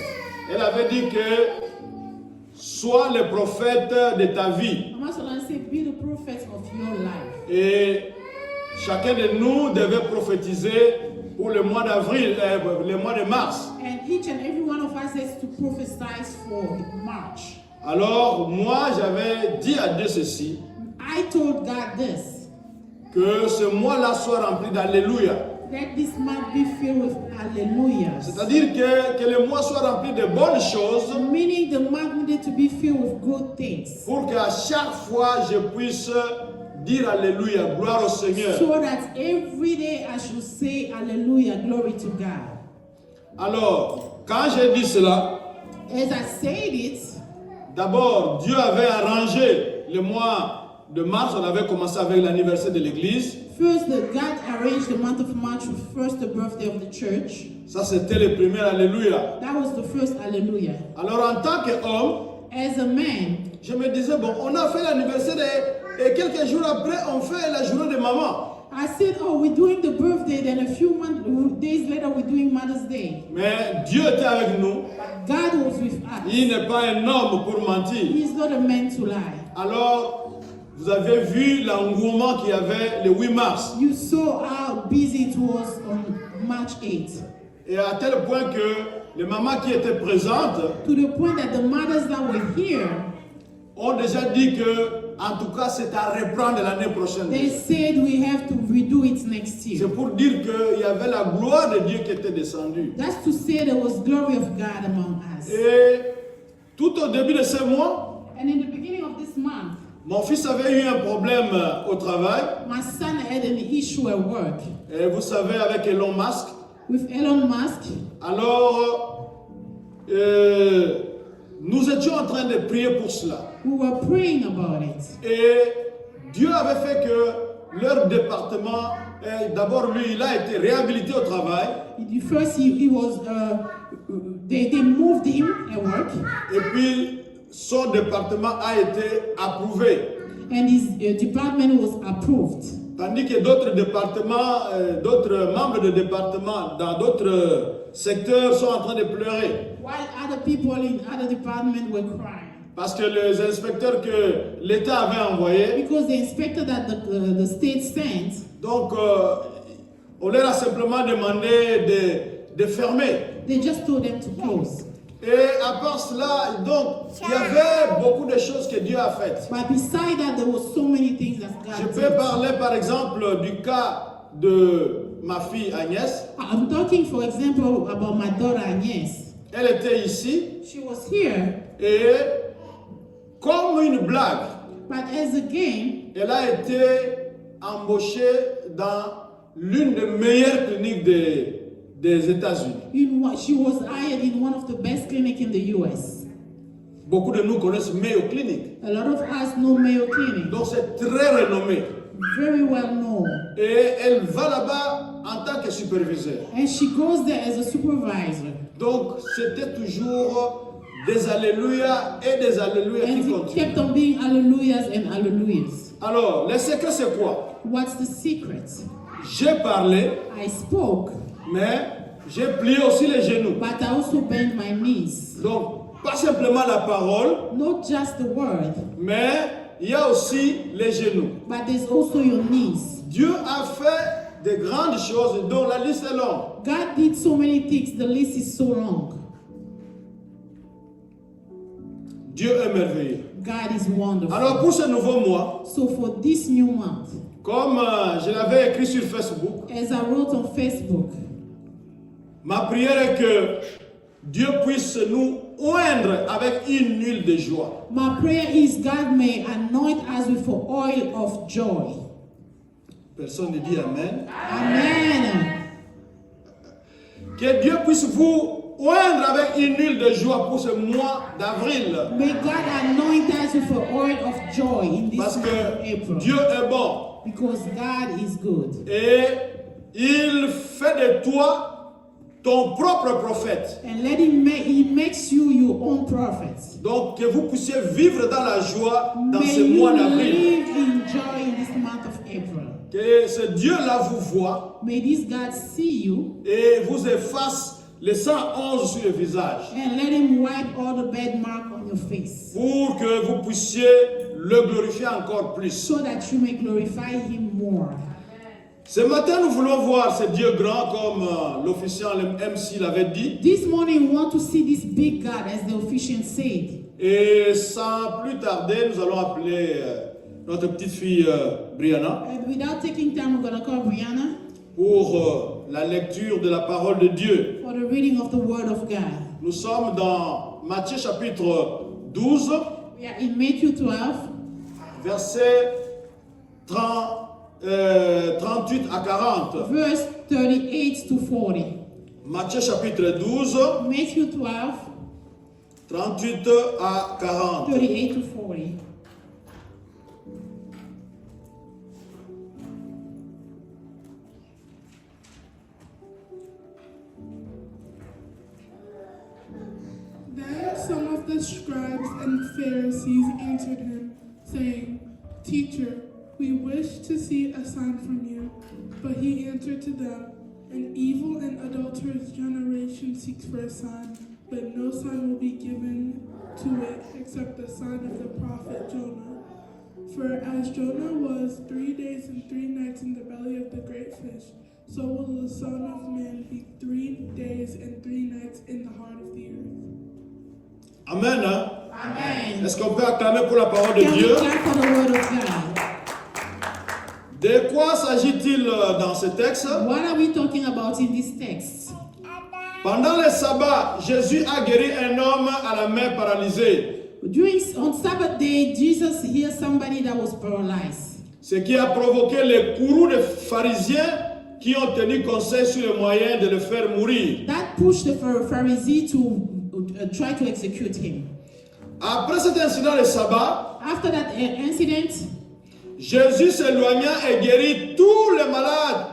Elle avait dit que sois le prophète de ta vie. Mama Solange said, be the prophet of your life. Et chacun de nous devait prophétiser pour le mois d'avril, le mois de mars. And each and every one of us has to prophesy for March. Alors moi j'avais dit à Dieu ceci, I told God this, que ce mois-là soit rempli d'alléluia. that this month be filled with hallelujah. C'est-à-dire que le mois soit rempli de bonnes choses Meaning the month needed to be filled with good things. pour qu'à chaque fois je puisse dire alléluia, gloire au Seigneur. So that every day I should say hallelujah, glory to God. Alors, quand j'ai dit cela, As I said it, d'abord Dieu avait arrangé le mois de mars, on avait commencé avec l'anniversaire de l'église. First, God arranged the month of March first the birthday of the church. Ça, c'était le premier Alléluia. That was the first Hallelujah. Alors, en tant qu'homme, as a man, je me disais, bon, on a fait l'anniversaire et quelques jours après, on fait la journée de maman. I said, oh, we're doing the birthday, then a few days later, we're doing Mother's Day. Mais Dieu était avec nous. God was with us. Il n'est pas un homme pour mentir. He's not a man to lie. Alors, vous avez vu l'engouement qu'il y avait le 8 mars. You saw how busy it was on March 8th. Et à tel point que les mamans qui étaient présentes, to the point that the mothers that were here, ont déjà dit que, en tout cas, c'est à reprendre l'année prochaine. They said we have to redo it next year. C'est pour dire qu'il y avait la gloire de Dieu qui était descendue. That's to say there was glory of God among us. Et tout au début de ce mois, and in the beginning of this month, mon fils avait eu un problème au travail. My son had an issue at work. Et vous savez, avec Elon Musk. With Elon Musk. Alors, nous étions en train de prier pour cela. We were praying about it. Et Dieu avait fait que leur département, d'abord lui, il a été réhabilité au travail. First, he was, they moved him at work. Et puis, son département a été approuvé. And his department was approved. Tandis que d'autres départements, d'autres membres de département dans d'autres secteurs sont en train de pleurer. While other people in other departments were crying. Parce que les inspecteurs que l'État avait envoyés. Because the inspector that the state sent. Donc, on leur a simplement demandé de fermer. They just told them to close. Et à part cela, donc, il y avait beaucoup de choses que Dieu a faites. But beside that, there was so many things that God Je peux parler par exemple du cas de ma fille Agnès. I'm talking, for example, about my daughter Agnès. Elle était ici. She was here. Et comme une blague, but as a game, elle a été embauchée dans l'une des meilleures cliniques des États-Unis. She was hired in one of the best clinics in the US. Beaucoup de nous connaissent Mayo Clinic. A lot of us know Mayo Clinic. Donc c'est très renommé. Very well known. Et elle va là-bas en tant que superviseur. And she goes there as a supervisor. Donc c'était toujours des alléluia et des alléluia qui continuent. And it kept on being hallelujahs and hallelujahs. Alors, le secret c'est quoi? What's the secret? J'ai parlé. I spoke. Mais j'ai plié aussi les genoux. But I also bent my knees. Donc, pas simplement la parole. Not just the word. Mais il y a aussi les genoux. But there's also your knees. Dieu a fait de grandes choses dont la liste est longue. God did so many things, the list is so long. Dieu est merveilleux. God is wonderful. Alors pour ce nouveau mois, so for this new month, comme je l'avais écrit sur Facebook, as I wrote on Facebook, ma prière est que Dieu puisse nous oindre avec une huile de joie. My prayer is God may anoint us with an oil of joy. Personne ne dit Amen. Amen. Que Dieu puisse vous oindre avec une huile de joie pour ce mois d'avril. May God anoint us with an oil of joy in this Parce month of que April. Dieu est bon. Because God is good. Et il fait de toi ton propre prophète. And let him he makes you your own prophet. Donc que vous puissiez vivre dans la joie dans May ce mois you d'avril. live in joy in this month of April. Que ce Dieu-là vous voit May this God see you et vous efface les 111 sur le visage. and let him wipe all the bad mark on your face. Pour que vous puissiez le glorifier encore plus. So that you may glorify him more. Ce matin, nous voulons voir ce Dieu grand comme l'officiant MC l'avait dit. This morning we want to see this big God as the officiant said. Et sans plus tarder, nous allons appeler notre petite fille Brianna. And without taking time, we're going to call Brianna pour la lecture de la parole de Dieu. for the reading of the Word of God. Nous sommes dans Matthieu chapitre 12, We are in Matthew 12, versets 38 à 40. verse 38 to 40. Matthieu chapitre 12, Matthew 12, 38 à 40. 38 to 40. the scribes and Pharisees answered him, saying, Teacher, we wish to see a sign from you. But he answered to them, An evil and adulterous generation seeks for a sign, but no sign will be given to it except the sign of the prophet Jonah. For as Jonah was 3 days and 3 nights in the belly of the great fish, so will the Son of Man be 3 days and 3 nights in the heart of the earth. Amen. Amen. Est-ce qu'on peut acclamer pour la parole de Dieu? De quoi s'agit-il dans ce texte? What are we talking about in this text? Pendant le sabbat, Jésus a guéri un homme à la main paralysée. On Sabbath day, Jesus healed somebody that was paralyzed. Ce qui a provoqué les courroux des pharisiens qui ont tenu conseil sur le moyen de le faire mourir. That pushed the Pharisee to try to execute him. Après cet incident de sabbat, after that incident, Jésus s'éloigna et guérit tous les malades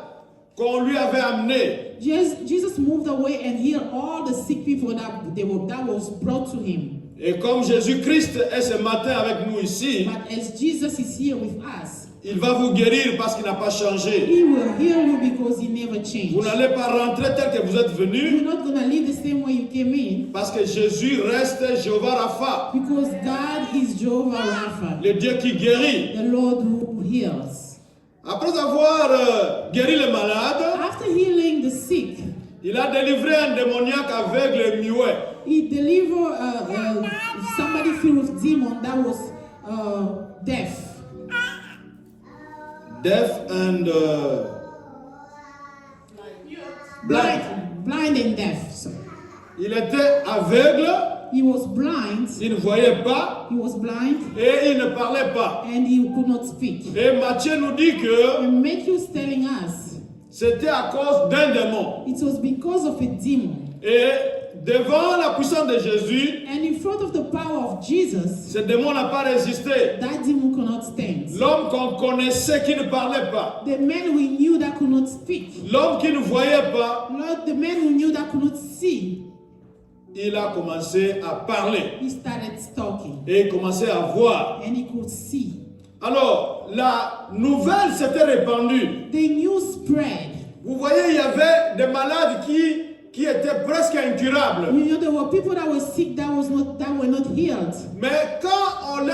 qu'on lui avait amenés. Jesus moved away and healed all the sick people that was brought to him. Et comme Jésus-Christ est ce matin avec nous ici, but as Jesus is here with us, il va vous guérir parce qu'il n'a pas changé. He will heal you because he never changed. Vous n'allez pas rentrer tel que vous êtes venu. You're not going to live the same way you came in. Parce que Jésus reste Jéhovah Rapha. Because God is Jehovah Rapha. Le Dieu qui guérit. The Lord who heals. Après avoir guéri les malades, after healing the sick, il a délivré un démoniaque aveugle et muet. He delivered somebody filled with demon that was deaf. Deaf and blind and deaf. So. Il était aveugle. He was blind. Il ne voyait pas. He was blind. Et il ne parlait pas. And he could not speak. Et Matthieu nous dit que and Matthew is telling us c'était à cause d'un démon. It was because of a demon. Et devant la puissance de Jésus, and in front of the power of Jesus, ce démon n'a pas résisté. That demon could not stand. L'homme qu'on connaissait qui ne parlait pas. The man we knew that could not speak. L'homme qui ne voyait pas. The man we knew that could not see. Il a commencé à parler. He started talking. Et il commençait à voir. And he could see. Alors, la nouvelle s'était répandue. The news spread. Vous voyez, il y avait des malades qui étaient presque incurables. You know, there were people that were sick that were not healed. Mais quand on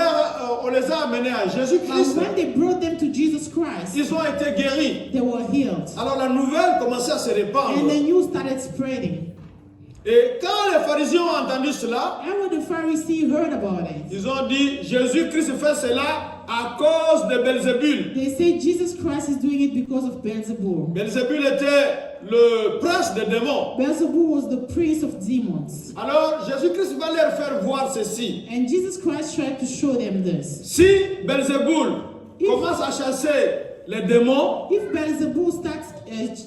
les a amenés à Jésus-Christ, when they brought them to Jesus Christ, ils ont été guéris. They were healed. Alors la nouvelle commençait à se répandre. And the news started spreading. Et quand les pharisiens ont entendu cela, and when the Pharisees heard about it, ils ont dit Jésus-Christ fait cela à cause de Belzébul. They say Jesus Christ is doing it because of Beelzebul. Belzébul était le prince des démons. Beelzebul was the prince of demons. Alors Jésus-Christ va leur faire voir ceci. And Jesus Christ tried to show them this. Si Belzébul commence à chasser les démons, if Beelzebul starts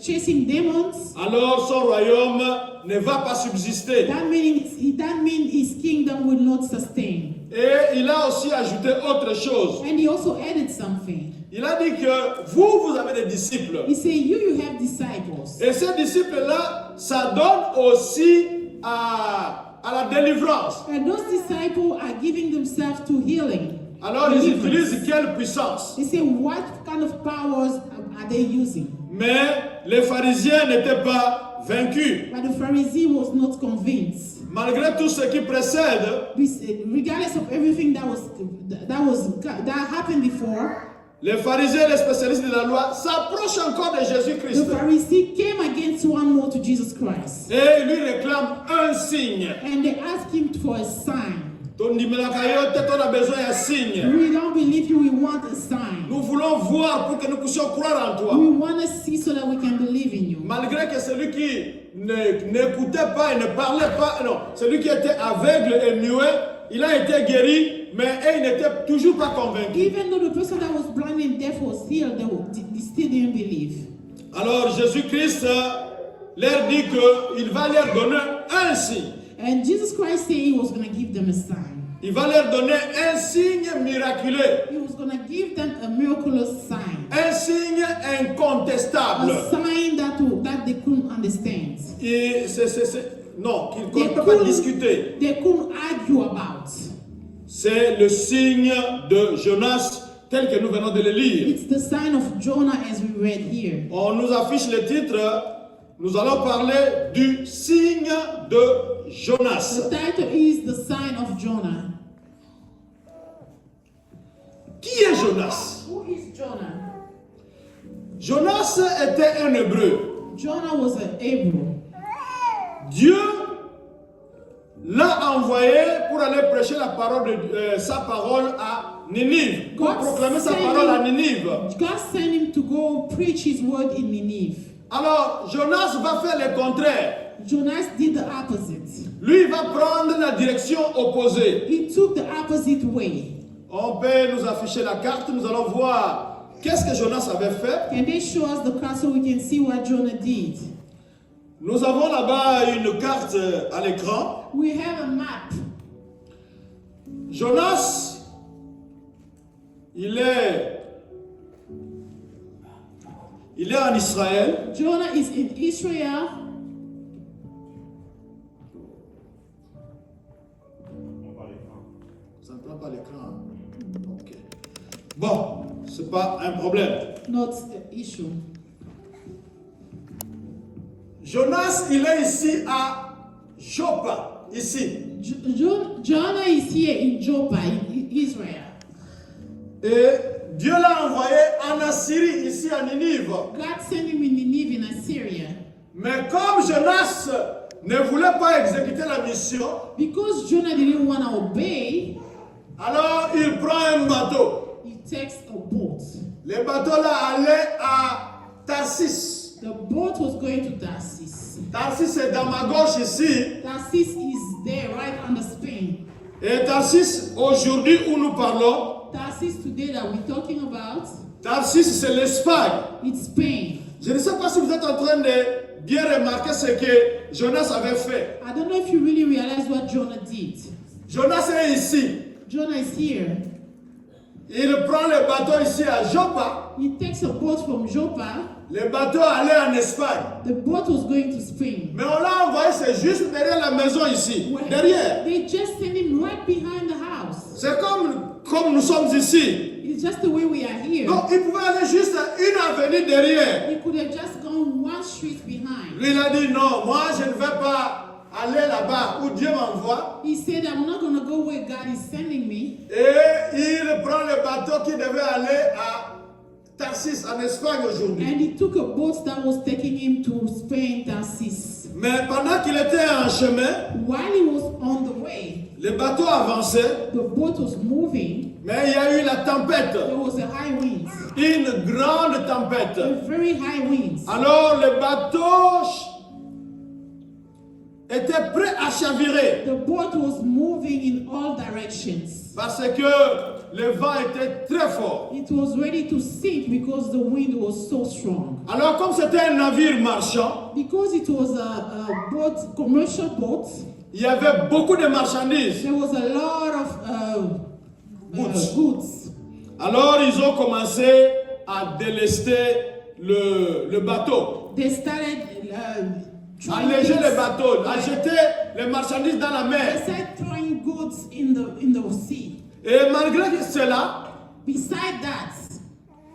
chasing demons, alors son royaume ne va pas subsister. That means his kingdom will not sustain. Et il a aussi ajouté autre chose. And he also added something. Il a dit que vous avez des disciples. He said, you have disciples. Et ces disciples-là, ça donne aussi à la délivrance. And those disciples are giving themselves to healing. Alors ils utilisent quelle puissance? They say, what kind of powers are they using? Mais les pharisiens n'étaient pas vaincus. But the Pharisee was not convinced. Malgré tout ce qui précède, regardless of everything that happened before, les pharisiens et les spécialistes de la loi s'approchent encore de Jésus-Christ. The Pharisee came against one more to Jesus Christ. Et lui réclament un signe. And they asked him for a sign. On a besoin d'un signe. We don't believe you, we want a sign. Nous voulons voir pour que nous puissions croire en toi. We want to see so that we can believe in you. Malgré que celui qui n'écoutait pas et ne parlait pas, non, celui qui était aveugle et muet, il a été guéri, mais il n'était toujours pas convaincu. Even though the person that was blind and deaf was healed, they still didn't believe. Alors Jésus-Christ leur dit qu'il va leur donner un signe. And Jesus Christ said he was going to give them a sign. Il va leur donner un signe miraculeux. He was going to give them a miraculous sign. Un signe incontestable. A sign that they couldn't understand. Et non, qu'on ne peut pas discuter. They couldn't argue about. C'est le signe de Jonas tel que nous venons de le lire. It's the sign of Jonah as we read here. On nous affiche le titre. Nous allons parler du signe de Jonas. The title is The Sign of Jonah. Qui est Jonas? Who is Jonah? Jonas était un hébreu. Jonah was an Hebrew. Dieu l'a envoyé pour aller prêcher la parole sa parole à Ninive, pour proclamer sa parole à Ninive. God sent him to go preach his word in Ninive. Alors, Jonas va faire le contraire. Jonas did the opposite. Lui, il va prendre la direction opposée. He took the opposite way. On peut nous afficher la carte, nous allons voir qu'est-ce que Jonas avait fait. Can they show us the card so we can see what Jonah did? Nous avons là-bas une carte à l'écran. We have a map. Jonas, il est en Israël. Jonah is in Israel. Ça ne prend pas l'écran. Ok. Bon, c'est pas un problème. Not the issue. Jonas, il est ici à Joppa, ici. Jonah is here in Joppa, in Israel. Et Dieu l'a envoyé en Assyrie, ici à Ninive. God sent him in Nineveh in Assyria. Mais comme Jonas ne voulait pas exécuter la mission, Because Jonah didn't want to obey, alors il prend un bateau. he takes a boat. Le bateau là allait à Tarsis. The boat was going to Tarsus. Tarsis est dans ma gauche ici. Tarsus is there right under Spain. Et Tarsis, aujourd'hui où nous parlons, Tarsus today that we're talking about, Tarsis c'est l'Espagne. it's Spain. Je ne sais pas si vous êtes en train de bien remarquer ce que Jonas avait fait. I don't know if you really realize what Jonah did. Jonas est ici. Jonah is here. Il prend le bateau ici à Joppa. He takes a boat from Joppa. Le bateau allait en Espagne. The boat was going to Spain. Mais on l'a envoyé, c'est juste derrière la maison ici. Well, Derrière. they just sent him right behind the house. C'est comme nous sommes ici. It's just the way we are here. Donc il pouvait aller juste une avenue derrière. He could have just gone one street behind. Lui il a dit non, moi je ne vais pas aller là-bas où Dieu m'envoie. He said, I'm not going to go where God is sending me. Et il prend le bateau qui devait aller à Tarsis en Espagne aujourd'hui. And he took a boat that was taking him to Spain, Tarsus. Mais pendant qu'il était en chemin, While he was on the way, le bateau avançait, the boat was moving. mais il y a eu la tempête, There was a high wind, une grande tempête. a very high wind. Alors le bateau était prêt à chavirer The boat was moving in all directions. parce que le vent était très fort. It was ready to sink because the wind was so strong. Alors comme c'était un navire marchand, Because it was a boat, commercial boat, il y avait beaucoup de marchandises. there was a lot of goods. Alors ils ont commencé à délester le bateau, They started alléger le bateau, à jeter les marchandises dans la They mer. started throwing goods in the sea. Et malgré cela, Beside that,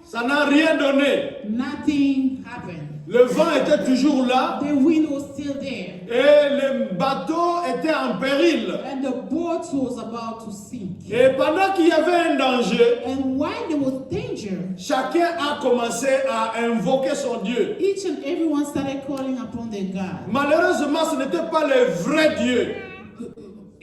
ça n'a rien donné. nothing happened. Le vent était toujours là The wind was still there, et le bateau était en péril. and the boat was about to sink. Et pendant qu'il y avait un danger, And while there was danger, chacun a commencé à invoquer son Dieu. each and everyone started calling upon their God. Malheureusement, ce n'était pas le vrai Dieu.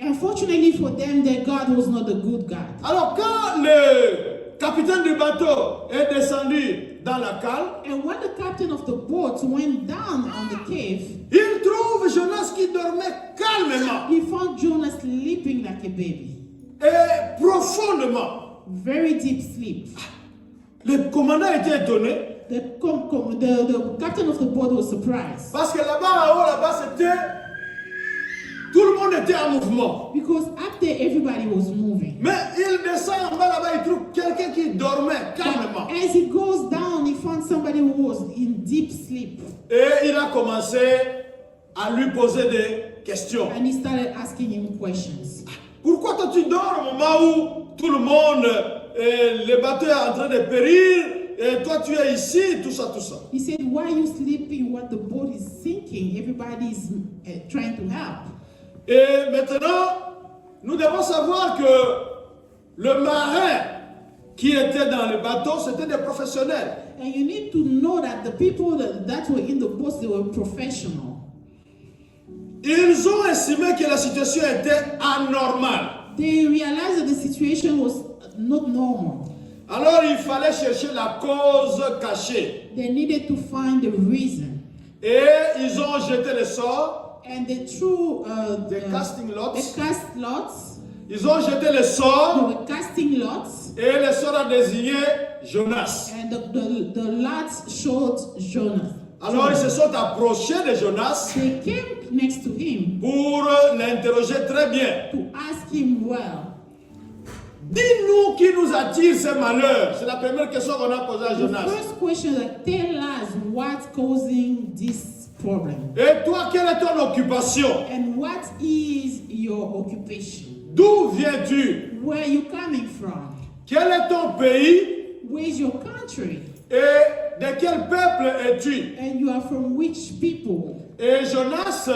Unfortunately for them, their God was not the good God. Alors quand le capitaine du bateau est descendu dans la cale, And when the captain of the boat went down on the cave, il trouve Jonas qui dormait calmement he found Jonah sleeping like a baby. et profondément. Very deep sleep. Le commandant était étonné The captain of the boat was surprised parce que là-bas, en haut, là-bas, c'était... Tout le monde était en mouvement. because up there everybody was moving. Mais il descend en bas là-bas, il trouve quelqu'un qui dormait calmement. But as he goes down, he found somebody who was in deep sleep. Et il a commencé à lui poser questions. And he started asking him questions. Pourquoi toi tu dors au moment où tout le monde, le bateau est en train de périr, et toi tu es ici, tout ça, tout ça. He said, why are you sleeping when the boat is sinking? Everybody is trying to help. Et maintenant, nous devons savoir que le marin qui était dans le bateau, c'était des professionnels. And you need to know that the people that were in the boats, they were professional. Ils ont estimé que la situation était anormale. They realized that the situation was not normal. Alors il fallait chercher la cause cachée. They needed to find the reason. Et ils ont jeté le sort. And they threw Des casting lots. they cast lots. Ils ont jeté le They sort. were casting lots. Et le sort a désigné Jonas. And the lots showed Jonah. Alors ils se sont approchés de Jonas They came next to him pour l'interroger très bien. to ask him, well, Dis-nous qui nous attire ces malheurs. C'est la première question qu'on a posée à the Jonas. first question is, tell us what's causing this problem. Et toi, quelle est ton occupation? And what is your occupation? D'où viens-tu? Where are you coming from? Quel est ton pays? Where's your country? Et de quel peuple es-tu? And you are from which people? Et Jonas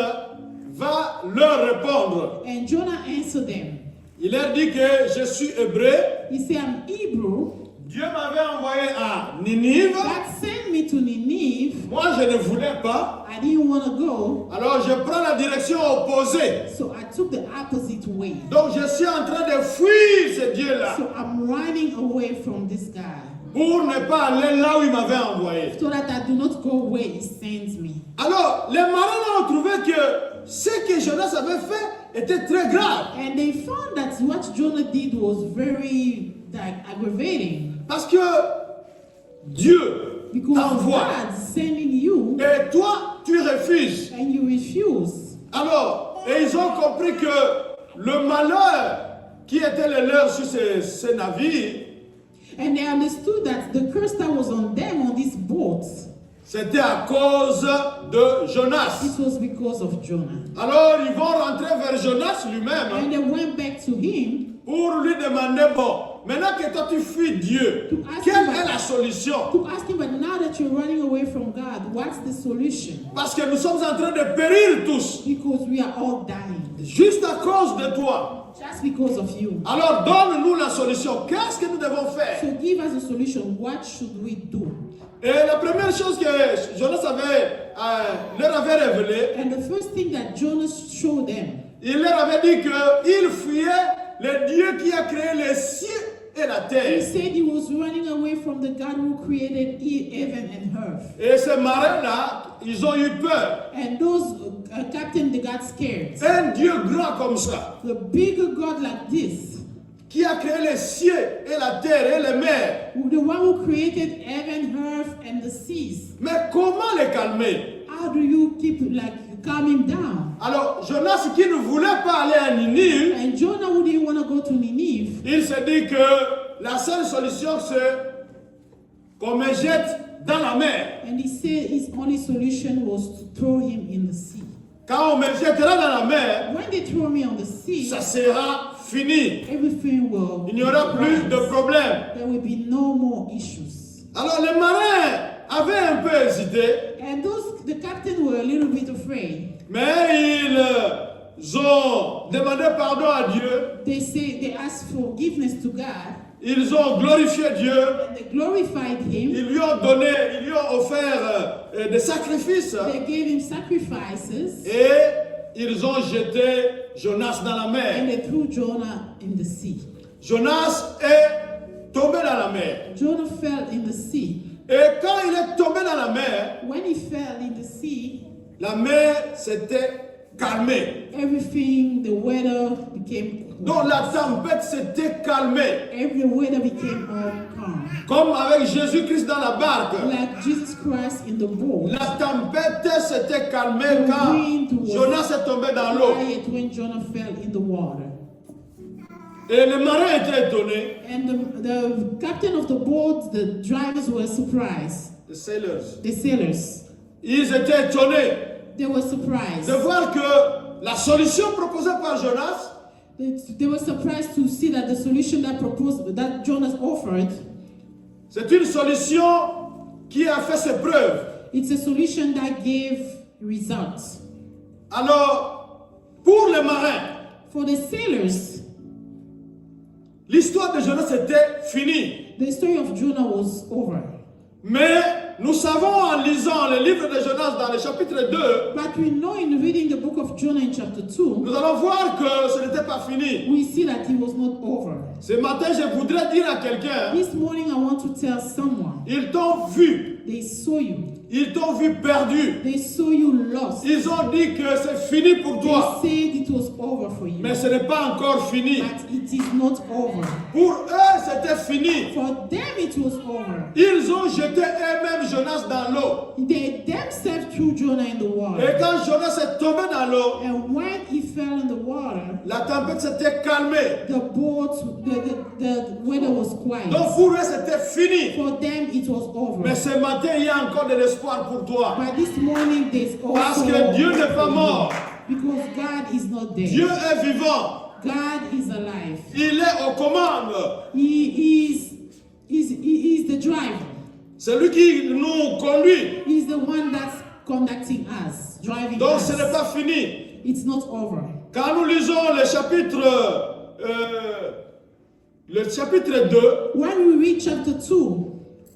va leur répondre. And Jonah answered them. Il leur dit que je suis hébreu. He said, I'm Hebrew. Dieu m'avait envoyé à Ninive. God sent me to Nineveh. Moi, je ne voulais pas. I didn't want to go. Alors, je prends la direction opposée. So I took the opposite way. Donc, je suis en train de fuir ce Dieu-là So I'm running away from this guy pour ne pas aller là où il m'avait envoyé. so that I do not go where he sends me. Alors, les marins ont trouvé que ce que Jonas avait fait était très grave. And they found that what Jonah did was very aggravating. Parce que Dieu Because t'envoie God's sending you et toi, tu refuses. and you refuse. Alors, et ils ont compris que le malheur qui était le leur sur ces navires, And they understood that the curse that was on them on these boats, c'était à cause de Jonas. this was because of Jonah. Alors, ils vont rentrer vers Jonas lui-même And they went back to him pour lui demander, bon, maintenant que toi tu fuis Dieu, To ask quelle him est la solution? to ask him, but now that you're running away from God, what's the solution? Parce que nous sommes en train de périr tous, Because we are all dying. juste à cause de toi. Just because of you. Alors, donne-nous la solution. Qu'est-ce que nous devons faire? So give us a solution. What should we do? Et la première chose que Jonas leur avait révélée, And the first thing that Jonah showed them, il leur avait dit qu'il fuyait le Dieu qui a créé les cieux et la he terre. said he was running away from the God who created heaven and earth. Et ces marins-là, ils ont eu peur. And those captain, they got scared. Un Dieu grand comme ça, The bigger God like this, qui a créé les cieux et la terre et les mers. the one who created heaven, earth, and the seas. Mais comment les calmer? How do you keep calm him down? Alors, Jonas qui ne voulait pas aller à Ninive, And Jonah, who didn't want to go to Nineveh, il s'est dit que la seule solution c'est qu'on me jette dans la mer. and he said his only solution was to throw him in the sea. Quand on me jettera dans la mer, When they throw me on the sea, ça sera fini. everything will Il n'y aura plus de problème. There will be no more issues. Alors les marins avaient un peu hésité, And the captain were a little bit afraid. mais ils ont demandé pardon à Dieu. They asked forgiveness to God, Ils ont glorifié Dieu. and they glorified him. Ils lui ont offert des sacrifices. They gave him sacrifices, Et ils ont jeté Jonas dans la and mer. they threw Jonah in the sea. Jonas est tombé dans la mer. Jonah fell in the sea. Et quand il est tombé dans la mer, When he fell in the sea, la mer s'était calmée. everything, the weather became Donc la tempête s'était calmée. every weather became all calm. Comme avec Jésus-Christ dans la barque. Like Jesus Christ in the boat. La tempête s'était calmée quand Jonas est tombé dans l'eau. Quiet when Jonah fell in the water. Et les marins étaient étonnés. And the captain of the boat, the drivers were surprised. Les sailors. The sailors, Ils étaient étonnés they were surprised de voir que la solution proposée par Jonas, they were surprised to see that the solution that Jonas offered, c'est une solution qui a fait ses preuves. It's a solution that gave results. Alors, pour les marins, for the sailors, l'histoire de Jonas était finie. The story of Jonah was over. Mais nous savons en lisant le livre de Jonas dans le chapitre 2, but we know in reading the book of Jonah in chapter 2, nous allons voir que ce n'était pas fini. We see that it was not over. Ce matin, je voudrais dire à quelqu'un, this morning I want to tell someone, ils t'ont vu. They saw you. Ils t'ont vu perdu. They saw you lost. Ils ont dit que c'est fini pour toi. They said it was over for you. Mais ce n'est pas encore fini. But it is not over. Pour eux, c'était fini. For them it was over. Ils ont jeté eux-mêmes Jonas dans l'eau. They themselves threw Jonah in the water. Et quand Jonas est tombé dans l'eau, and when he fell in the water, la tempête s'était calmée. The boat, the weather was quiet. Donc pour eux, c'était fini. For them it was over. Mais ce matin, il y a encore de l'espoir pour toi. But this morning there's also parce que Dieu n'est pas mort. Because God is not dead. Dieu est vivant. God is alive. Il est aux commandes. He is the driver. C'est lui qui nous conduit. He is the one that's conducting us, driving Donc us. ce n'est pas fini. It's not over. Quand nous lisons le chapitre 2, when we read chapter 2,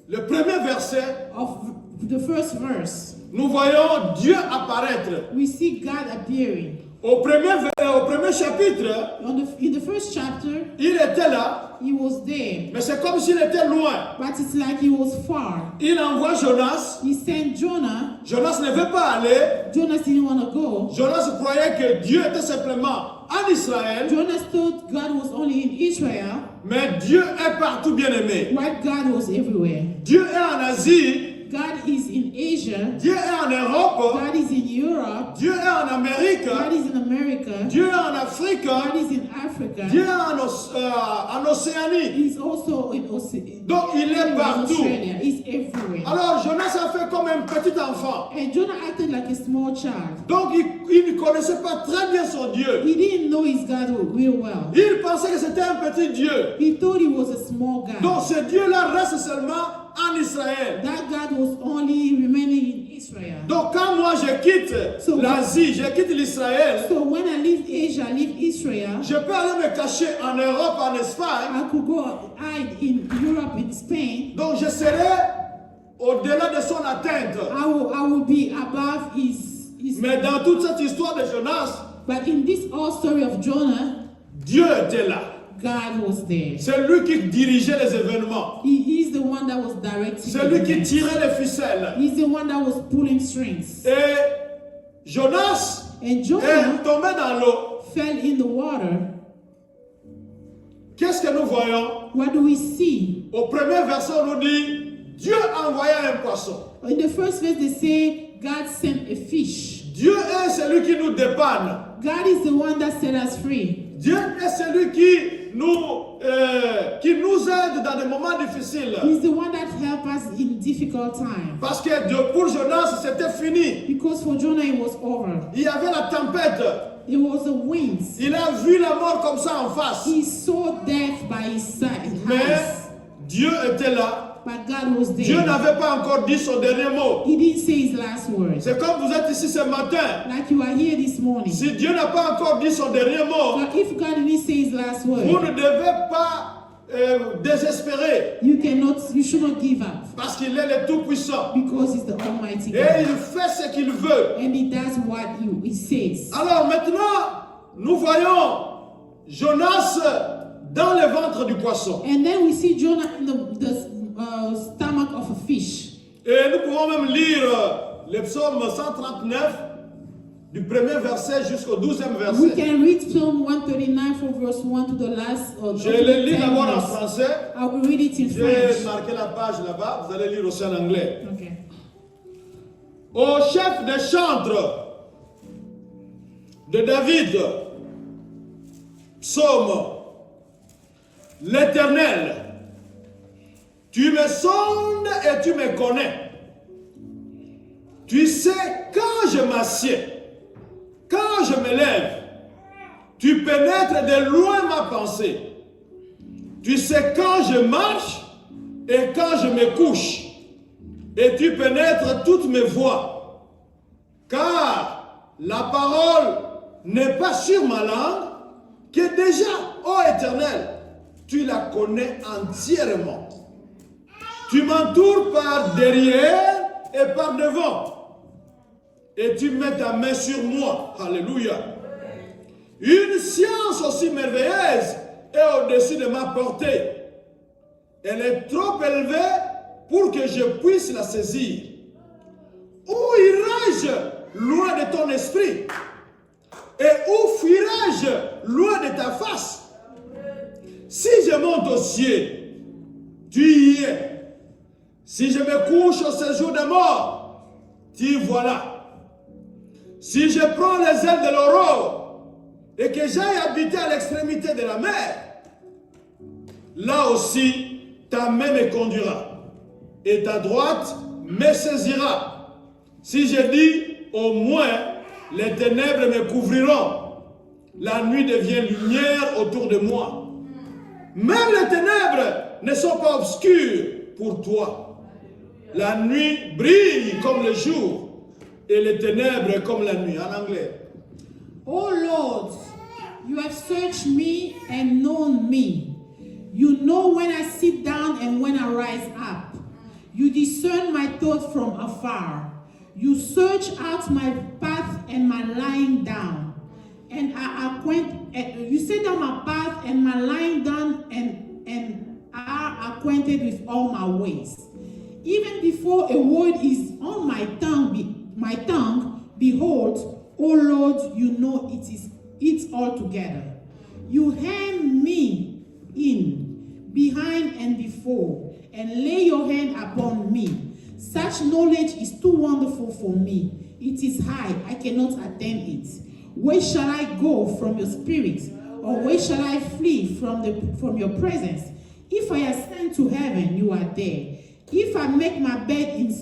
le premier verset, of the first verse, nous voyons Dieu apparaître. We see God appearing. Au premier chapitre, in the first chapter, il était là. He was there. Mais c'est comme s'il était loin. But it's like he was far. Il envoie Jonas. He sent Jonah. Jonas ne veut pas aller. Jonas didn't want to go. Jonas croyait que Dieu était simplement en Israël. Jonas thought God was only in Israel. Mais Dieu est partout, bien-aimé. While God was everywhere. Dieu est en Asie. God is in Asia. Dieu est en Europe. God is in Europe. Dieu est en Amérique. God is in America. Dieu est en Afrique. God is in Africa. Dieu est en Océanie. He's also in Oceania. Donc il est partout. He's everywhere. Alors Jonas a fait comme un petit enfant. And Jonah acted like a small child. Donc il ne connaissait pas très bien son Dieu. He didn't know his God real well. Il pensait que c'était un petit Dieu. He thought he was a small God. Donc ce Dieu-là reste seulement en Israël. That God was only remaining in Israel. Donc quand moi je quitte l'Asie, je quitte l'Israël. So when I leave Asia, I leave Israel. Je peux aller me cacher en Europe, en Espagne. I could go hide in Europe, in Spain. Donc je serai au-delà de son atteinte. I will be above his. Mais dans toute cette histoire de Jonas, but in this whole story of Jonah, Dieu était là. God was there. C'est lui qui dirigeait les événements. He is the one that was directing. C'est lui qui tirait les ficelles. He's the one that was pulling strings. Et Jonas est tombé dans l'eau. Fell in the water. Qu'est-ce que nous voyons? What do we see? Au premier verset, on nous dit Dieu envoya un poisson. In the first verse, they say God sent a fish. Dieu est celui qui nous dépanne. God is the one that set us free. Dieu est celui qui nous aide dans des moments difficiles. He's the one that helps us in difficult times. Parce que pour Jonas, c'était fini. Because for Jonah it was over. Il y avait la tempête. It was the winds. Il a vu la mort comme ça en face. He saw death by his side. Mais Dieu était là. But God was there. Dieu n'avait pas encore dit son dernier mot. He didn't say his last word. C'est comme vous êtes ici ce matin. Like you are here this morning. Si Dieu n'a pas encore dit son dernier mot, but if God didn't say his last word, vous ne devez pas désespérer. You should not give up. Parce qu'il est le Tout-Puissant. Because he's the Almighty God. Et il fait ce qu'il veut. And he does what he says. Alors maintenant, nous voyons Jonas dans le ventre du poisson. And then we see Jonah in the stomach of a fish. Et nous pouvons même lire le psaume 139 du premier verset jusqu'au 12e verset. We can read Psalm 139 from verse 1 to the last. Je le lis d'abord en français. I will read it in French. J'ai marqué la page là-bas. Vous allez lire aussi en anglais. Okay. Au chef des chantres de David, psaume, l'Éternel, tu me sondes et tu me connais. Tu sais quand je m'assieds quand je me lève, tu pénètres de loin ma pensée. Tu sais quand je marche et quand je me couche. Et tu pénètres toutes mes voies. Car la parole n'est pas sur ma langue, que déjà, ô Éternel, tu la connais entièrement. Tu m'entoures par derrière et par devant. Et tu mets ta main sur moi. Alléluia. Une science aussi merveilleuse est au-dessus de ma portée. Elle est trop élevée pour que je puisse la saisir. Où irai-je loin de ton esprit? Et où fuirai-je loin de ta face? Si je monte au ciel, tu y es. Si je me couche au séjour de mort, tu y voilà. Si je prends les ailes de l'aurore et que j'aille habiter à l'extrémité de la mer, là aussi, ta main me conduira et ta droite me saisira. Si je dis, au moins, les ténèbres me couvriront, la nuit devient lumière autour de moi. Même les ténèbres ne sont pas obscures pour toi. La nuit brille comme le jour et les ténèbres comme la nuit. En anglais. Oh Lord, you have searched me and known me. You know when I sit down and when I rise up. You discern my thoughts from afar. You search out my path and my lying down. And you set down my path and my lying down and are acquainted with all my ways. Even before a word is on my tongue, behold, O Lord, you know it altogether. You hem me in, behind and before, and lay your hand upon me. Such knowledge is too wonderful for me. It is high, I cannot attain it. Where shall I go from your spirit? Or where shall I flee from your presence? If I ascend to heaven, you are there. If I make my bed in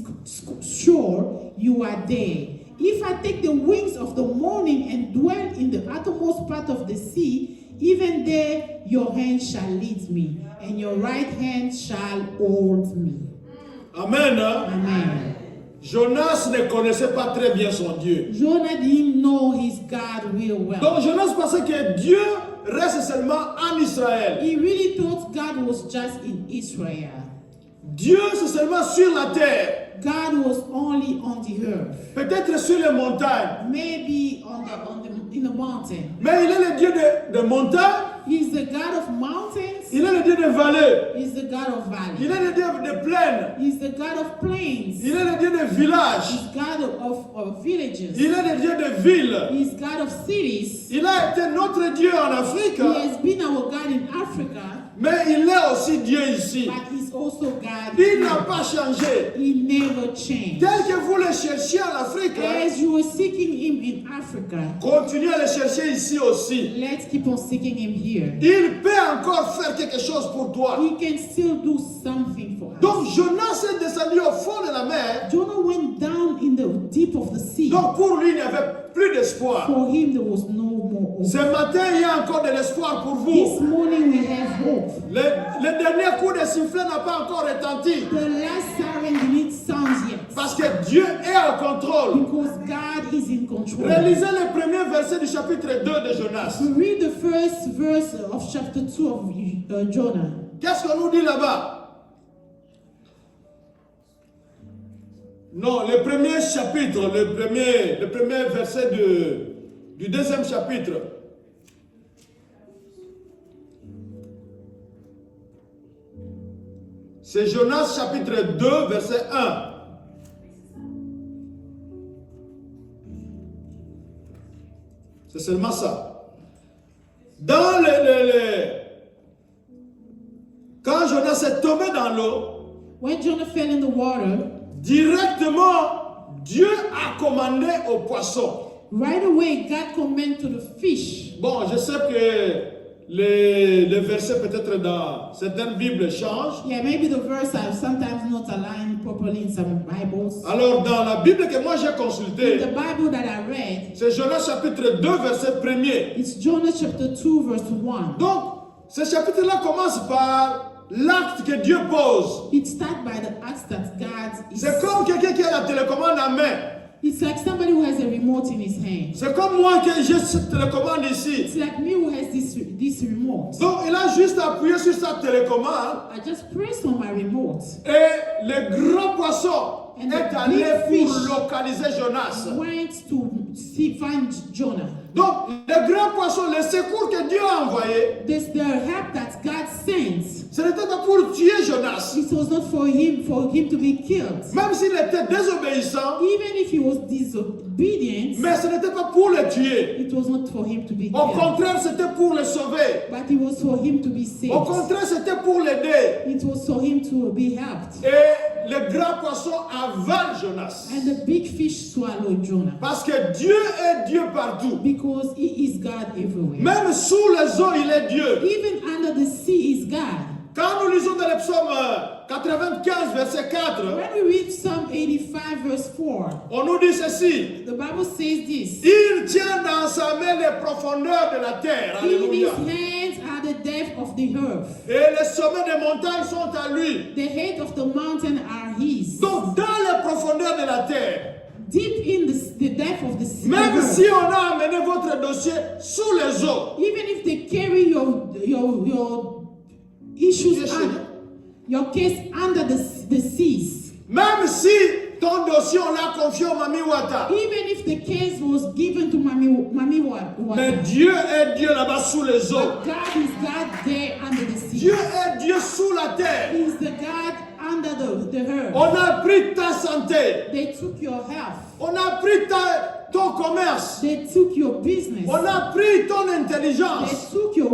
shore, you are there. If I take the wings of the morning and dwell in the uttermost part of the sea, even there your hand shall lead me, and your right hand shall hold me. Amen. Amen. Jonas ne connaissait pas très bien son Dieu. Jonah didn't know his God real well. Donc Jonas pensait que Dieu reste seulement en Israël. He really thought God was just in Israel. Dieu c'est seulement sur la terre. God was only on the earth. Peut-être sur les montagnes. Maybe in the mountain. Mais il est le Dieu de montagnes. He's the God of mountains. Il est le Dieu de vallées. He's the God of valleys. Il est le Dieu de plaines. He's the God of plains. Il est le Dieu de villages. He's God of villages. Il est le Dieu de villes. He's God of cities. Il a été notre Dieu en Afrique. He has been our God in Africa. Mais il est aussi Dieu ici. But he's also God. Il n'a pas changé. He never changed. Tel que vous le cherchiez en Afrique, as you were seeking him in Africa, continuez à le chercher ici aussi. Let's keep on seeking him here. Il peut encore faire quelque chose pour toi. He can still do something for us. Donc Jonas est descendu au fond de la mer. Jonah went down in the deep of the sea. Donc pour lui, il n'y avait plus d'espoir. For him, there was no more hope. Ce matin, il y a encore de l'espoir pour vous. This morning we have hope. Le dernier coup de sifflet n'a pas encore retenti. The last siren didn't sound yet. Parce que Dieu est au contrôle. Because God is in control. Relisez le premier verset du chapitre 2 de Jonas. We read the first verse of chapter 2 of Jonah. Qu'est-ce qu'on nous dit là-bas? Non, le premier chapitre, le premier verset du deuxième chapitre. C'est Jonas chapitre 2, verset 1. C'est seulement ça. Dans quand Jonas est tombé dans l'eau, when Jonah fell in the water, directement, Dieu a commandé aux poissons. Right away, God commanded to the fish. Bon, je sais que les versets peut-être dans certaines Bibles changent. Yeah, maybe the verse are sometimes not aligned properly in some Bibles. Alors dans la Bible que moi j'ai In consultée, the Bible that I read, c'est Jonas chapitre 2 verset 1er. it's Jonah chapter 2 verse 1. Donc ce chapitre-là commence par l'acte que Dieu pose. It starts by the act that God is. C'est comme quelqu'un qui a la télécommande en main. It's like somebody who has a remote in his hand. C'est comme moi que j'ai cette télécommande ici. It's like me who has this remote. Donc il a juste appuyé sur sa télécommande I just pressed on my remote. et le grand poisson And est the allé big pour fish localiser Jonas. Went to find Jonah. Donc le grand poisson, le secours que Dieu a envoyé, This the help that God sends. ce n'était pas pour tuer Jonas. It was not for him to be killed. Même s'il était désobéissant, Even if he was disobedient, mais ce n'était pas pour le tuer. it was not for him to be Au killed. contraire, c'était pour le sauver. But it was for him to be saved. Au contraire, c'était pour l'aider. It was for him to be helped. Et le grand poisson avale Jonas. And the big fish swallowed Jonah. Parce que Dieu est Dieu partout. Because he is God everywhere. Même sous les eaux, il est Dieu. Even under the sea is God. Quand nous lisons dans le psaume 95, verset 4, When we read Psalm 85 verse 4, on nous dit ceci. the Bible says this. Il tient dans sa main les profondeurs de la terre. In his Alléluia. hands are the depth of the earth. Et les sommets des montagnes sont à lui. The head of the mountain are his. Donc, dans les profondeurs de la terre, Deep in the depth of the sea. même si on a amené votre dossier sous les eaux, Even if they carry your issues Yes, under, your case under the seas. même si ton dossier on l'a confié au Mami Wata, Even if the case was given to Mami mais Wata. Dieu est Dieu là-bas sous les eaux. But God is God there under the sea. Dieu est Dieu sous la terre. He is the God under the earth. On a pris ta santé. They took your health. On a pris ton commerce. They took your business. On a pris ton They intelligence. took your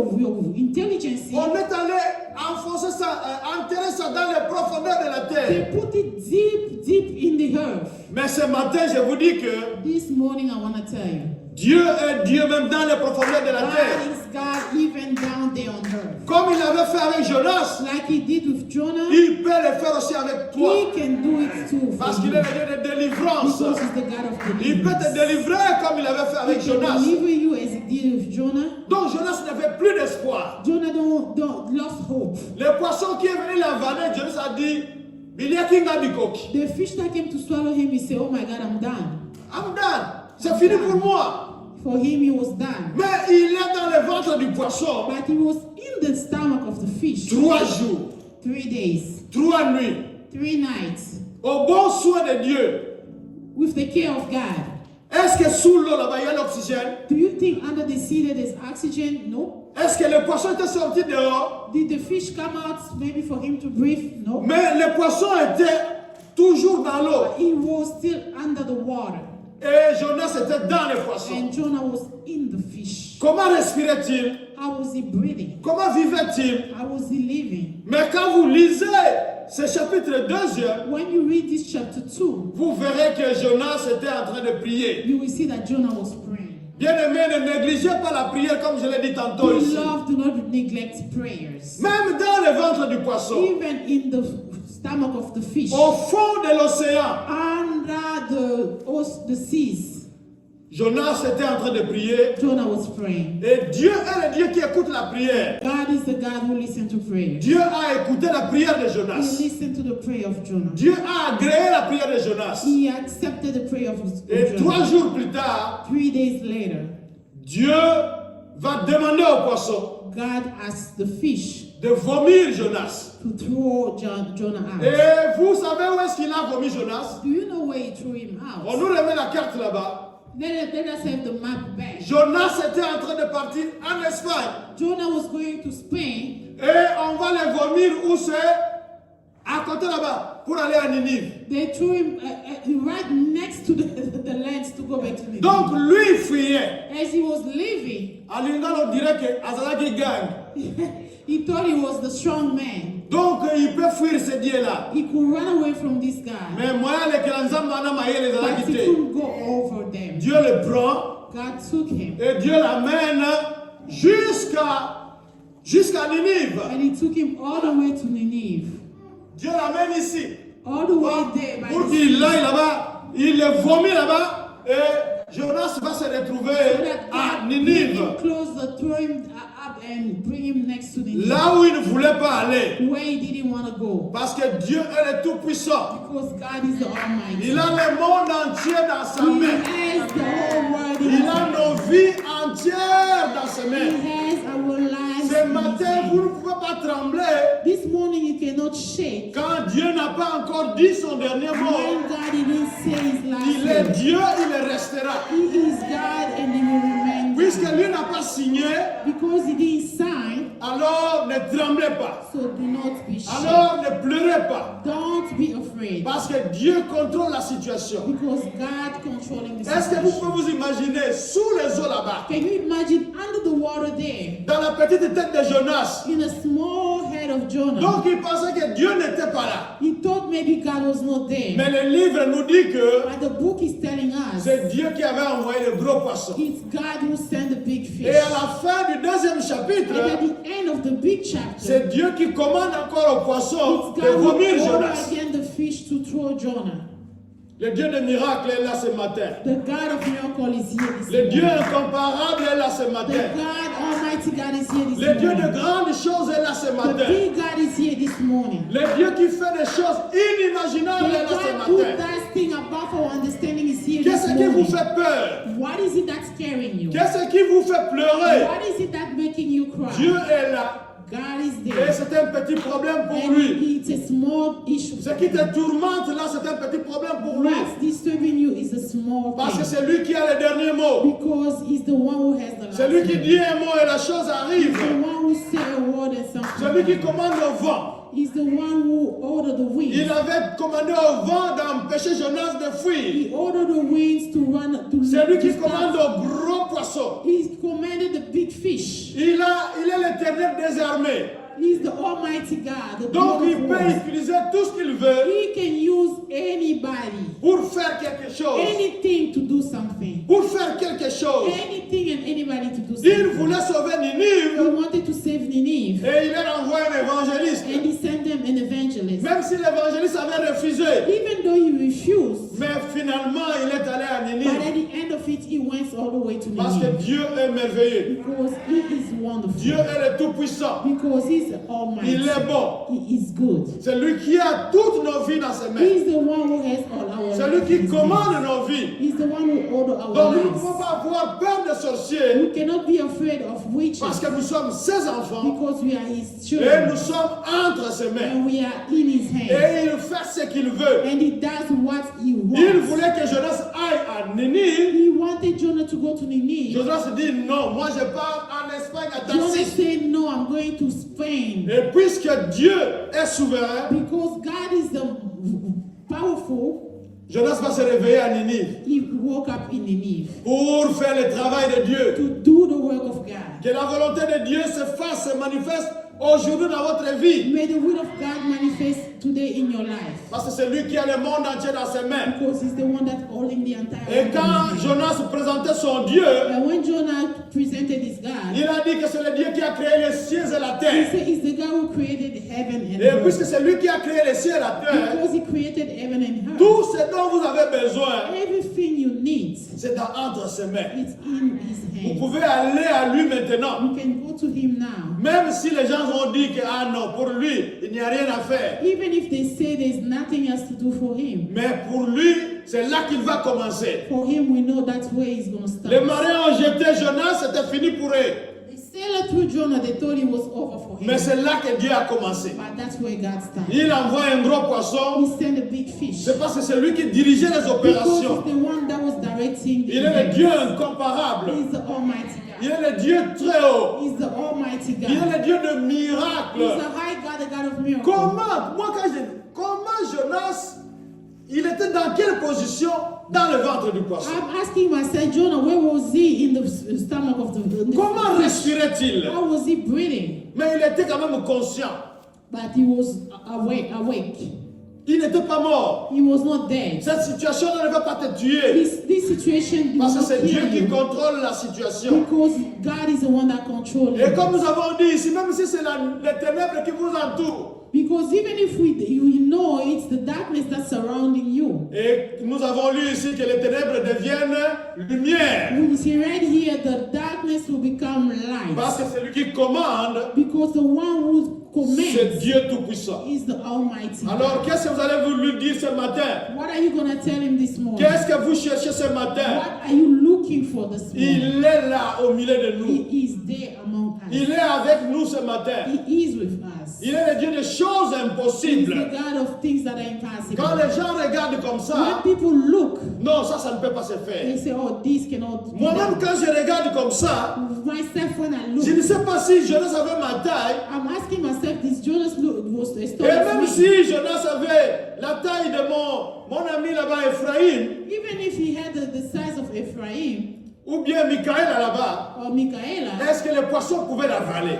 intelligence. On est allé enfoncer ça, enterrer ça dans les profondeurs de la terre. They put it deep in the earth. Mais ce matin, je vous dis que This morning I want to tell you. Dieu est Dieu même dans les profondeurs de la God terre. is God even down there on earth. Comme il avait fait avec Jonas, Like he did with Jonah, il peut le faire aussi avec toi. he can do it too for Parce you. qu'il est le Dieu de délivrance. Because he's the God of Il peut te deliverance. délivrer comme il avait fait avec He can Jonas. deliver you as he did with Jonah. Donc Jonas n'avait plus d'espoir. Jonah don't lost hope. Le poisson qui est venu l'avaler, Jonas a dit, Biliakinga Bikoki. The fish that came to swallow him, he said, "Oh my God, I'm done." I'm done. C'est fini pour moi. For him, he was done. Mais il est dans le ventre du poisson. But he was in the stomach of the fish. 3 jours, 3 days, 3 nuits, 3 nights, au bon soin de Dieu. with the care of God. Est-ce que sous l'eau là-bas il y a l'oxygène? Do you think under the sea there is oxygen? No. Est-ce que le poisson était sorti dehors? Did the fish come out maybe for him to breathe? No. Mais le poisson était toujours dans l'eau. He was still under the water. Et Jonas était dans le poisson. And Jonah was in the fish. Comment respirait-il? How was he breathing? Comment vivait-il? How was he living? Mais quand vous lisez ce chapitre 2, When you read this chapter 2, vous verrez que Jonas était en train de prier. you will see that Jonah was praying. Bien-aimé, ne négligez pas la prière comme je l'ai dit tantôt ici. Beloved, do not neglect prayers. Même dans le ventre du poisson, Even in the stomach of the fish, au fond de l'océan, under the seas, Jonas était en train de prier. Jonah was praying. Et Dieu est le Dieu qui écoute la prière. God is the God who listens to prayer. Dieu a écouté la prière de He Jonas. listened to the prayer of Jonah. Dieu a agréé la prière de Jonas. He accepted the prayer of Et 3 Jonah. jours plus tard, 3 days later, Dieu va demander au poisson God asked the fish de vomir Jonas. to throw Jonah out. Et vous savez où est-ce qu'il a vomi Jonas? Do you know where he threw him On out? nous remet la carte là-bas. Let us have the map back. Jonas était en train de partir en Espagne. Jonah was going to Spain. Et on va le vomir où c'est? À côté là-bas, pour aller à Ninive. They threw him right next to the lands to go back to Nineveh. Donc lui il fuyait. As he was leaving, À l'Ingalo, on dirait que Azalaki gagne. he thought he was the strong man. Donc il peut fuir ce Dieu-là. He could run away from this guy, Mais moi, les Kiranzam, les but Azalaki he te. couldn't go over them. Dieu le prend God took him, et Dieu l'amène jusqu'à jusqu'à Ninive. And he took him all the way to Nineveh. Dieu l'amène ici. All the way there. By Pour the qu'il sea. aille là-bas, il le vomit là-bas et Jonas va se retrouver So that à God Ninive. bring him closer, throw him up and bring him next to Nineveh. Là où il ne voulait pas aller. Where he didn't want to go. Parce que Dieu est le Tout-Puissant. Because God is the Almighty. Il a le monde entier dans sa He main. has the whole world in Il his a hand. nos vies entières dans ses He mains. has our lives Ce in his matin, hand. vous ne pouvez pas trembler This morning you cannot shake. quand Dieu n'a pas encore dit son dernier mot. When God didn't say his last Il est word. Dieu, il restera. He is God and he will remain Puisque God. lui n'a pas signé, Because he didn't sign, alors ne tremblez pas. so do not be shaken. Alors ne pleurez pas. Don't be afraid. Parce que Dieu contrôle la situation. Because God controlling the Est-ce que vous situation. pouvez vous imaginer sous les eaux là-bas, Can you imagine under the water there, dans la petite tête de Jonas? in a small head of Jonah? Donc il pensait que Dieu n'était pas là. He thought maybe God was not there. Mais le livre nous dit que But the book is telling us c'est Dieu qui avait envoyé le gros poisson. it's God who sent the big fish. Et à la fin du deuxième chapitre, And at the end of the big chapter, c'est Dieu qui commande encore au poisson it's de God who vomir ordered Jonas. again the fish to throw Jonah. Le Dieu de miracles est là ce matin. The God of miracle is here this Le Dieu morning. incomparable est là ce The matin. God Almighty God is here this Le Dieu de morning. grandes choses est là ce The matin. big God is here this morning. Le Dieu qui fait des choses The inimaginables est là ce God who matin. does things above our understanding is here Qu'est-ce this qui vous morning. fait peur? What is it that's scaring you? Qu'est-ce qui vous fait pleurer? What is it that's making you cry? Dieu est là. God is Et there. c'est un petit problème pour And lui. it's a small issue. Ce qui te tourmente là, c'est un petit problème pour lui. What's disturbing you is a small Parce que thing. c'est lui qui a le dernier mot. Because he's the one who has the last C'est lui qui word. dit un mot et la chose He's arrive. the one who say a word and something C'est lui qui happens. commande le vent. He's the one who ordered the Il winds. avait commandé au vent d'empêcher Jonas de fuir. He ordered the winds to run to C'est lui qui to commande stop. au gros poisson. He commanded the big fish. Il est l'éternel des armées. He's the Almighty God. The Donc Lord il of peut hosts. utiliser tout ce qu'il veut He can use anybody, pour faire quelque chose. anything to do something. Pour faire quelque chose. Anything and anybody to do Il something. voulait sauver He Ninive wanted to save Nineveh. et il a envoyé un évangéliste. And he sent them an evangelist. Même si l'évangéliste avait refusé. Even though he refused, Mais finalement, il est allé à but at Ninive. the end of it, he went all the way to Parce que Nineveh. Dieu est merveilleux. Because he is wonderful. Dieu est le Tout-Puissant. Because he's the Almighty. Il est bon. He is good. C'est lui qui a toutes nos vies dans ses mains. He's the one who has all our C'est lui lives qui in his commande hands. nos vies. He's the one who order our Donc nous ne lives. pouvons pas avoir peur des sorciers We cannot be afraid of witches parce que nous sommes ses enfants because we are his et children nous sommes entre ses mains. and we are in his hands. Et il fait ce qu'il veut. And he does what he Il wants. voulait que Jonas aille à Ninive. He wanted Jonah to go to Nineveh. Jonas dit non, moi je pars en Espagne à Jonah Tarsis. said, no, I'm going to Spain. Et puisque Dieu est souverain, Because God is the powerful, Jonas va se réveiller à Ninive he woke up in Nineveh pour faire le travail de Dieu. to do the work of God. Que la volonté de Dieu se fasse, se manifeste aujourd'hui dans votre vie. May the will of God manifest today in your life. Parce que c'est lui qui a le monde entier dans ses mains. Because he's the one that's holding the entire Et world quand in his hand. Jonas présentait son Dieu, And when Jonah presented his God, il a dit que c'est le Dieu qui a créé les cieux et la he terre. said it's the God who created heaven and Et earth. puisque c'est lui qui a créé les cieux et la terre, Because he created heaven and earth. tout ce dont vous avez besoin, Everything you need, c'est entre ses mains. it's in his Vous hand. pouvez aller à lui maintenant. You can go to him now. Même si les gens ont dit que, ah non, pour lui, il n'y a rien à faire. Even if they say there's nothing else to do for him. Mais pour lui, c'est là qu'il va commencer. For him, we know that's where he's going to start. Les marins ont jeté Jonas, c'était fini pour eux. They sailed through Jonah, they thought it was over for him. Mais c'est là que Dieu a commencé. But that's where God started. Il envoie un gros poisson. He sent a big fish. C'est parce que c'est lui qui dirigeait les Because opérations. he's the one that was directing the Il est le events. Dieu incomparable. He's the Almighty Il God. est le Dieu très haut. He's the Almighty Il est God. le Dieu de He's miracles. a high God, the God of miracles. Comment Jonas, il était dans quelle position dans le ventre du poisson? I'm asking myself, Jonah, where was he in the stomach of the Comment fish? respirait-il? How was he breathing? Mais il était quand même conscient. But he was awake. Il n'était pas mort. He was not dead. Cette situation ne va pas te tuer. This situation did Parce que not c'est Dieu kill qui you. contrôle la situation. Because God is the one that controls Et it. comme nous avons dit ici, même si c'est les ténèbres qui vous entourent, Because even if you know it's the darkness that's surrounding you. et nous avons lu ici que les ténèbres deviennent lumière. We see right here the darkness will become Parce light. que celui qui commande, Because the one who c'est commands Dieu Tout-Puissant. is the Almighty. Alors, qu'est-ce que vous allez vous lui dire ce matin? What are you going to tell him this morning? Qu'est-ce que vous cherchez ce matin? What are you looking for this morning? Il est là au milieu de nous. He is there among us. Il est avec nous ce matin. He is with us. Il est le Dieu des choses He is impossibles. the God of things that are impossible. Quand les gens regardent comme When ça, people look, non, ça ne peut pas se they faire. say, oh, this cannot be Moi-même, done. quand je regarde comme ça, Myself, when I je ne look, sais pas si Jonas avait ma taille. I'm asking myself, this Jonas was a Et story même of me. si Jonas avait la taille de mon ami là-bas, Ephraïm, Even if he had the size of Ephraim ou bien Michael là-bas, or Michaela, est-ce que les poissons pouvaient l'avaler?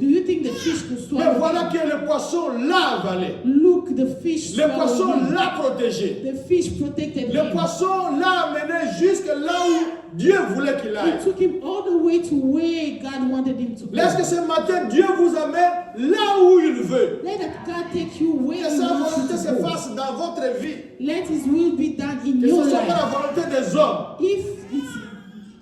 do you think the fish could Mais swallow? voilà que le poisson l'a avalé. Look, the fish Le swallowed poisson him. l'a protégé. The fish protected Le him. poisson l'a amené jusque là où Dieu voulait qu'il aille. It took him all the way to where God wanted him to go. Est-ce que ce matin, Dieu vous amène là où il veut? Let God take you where Que He sa wants volonté you se to go. fasse dans votre vie. Let His will be done in Que ce your ne soit pas la life. volonté des hommes. If it's,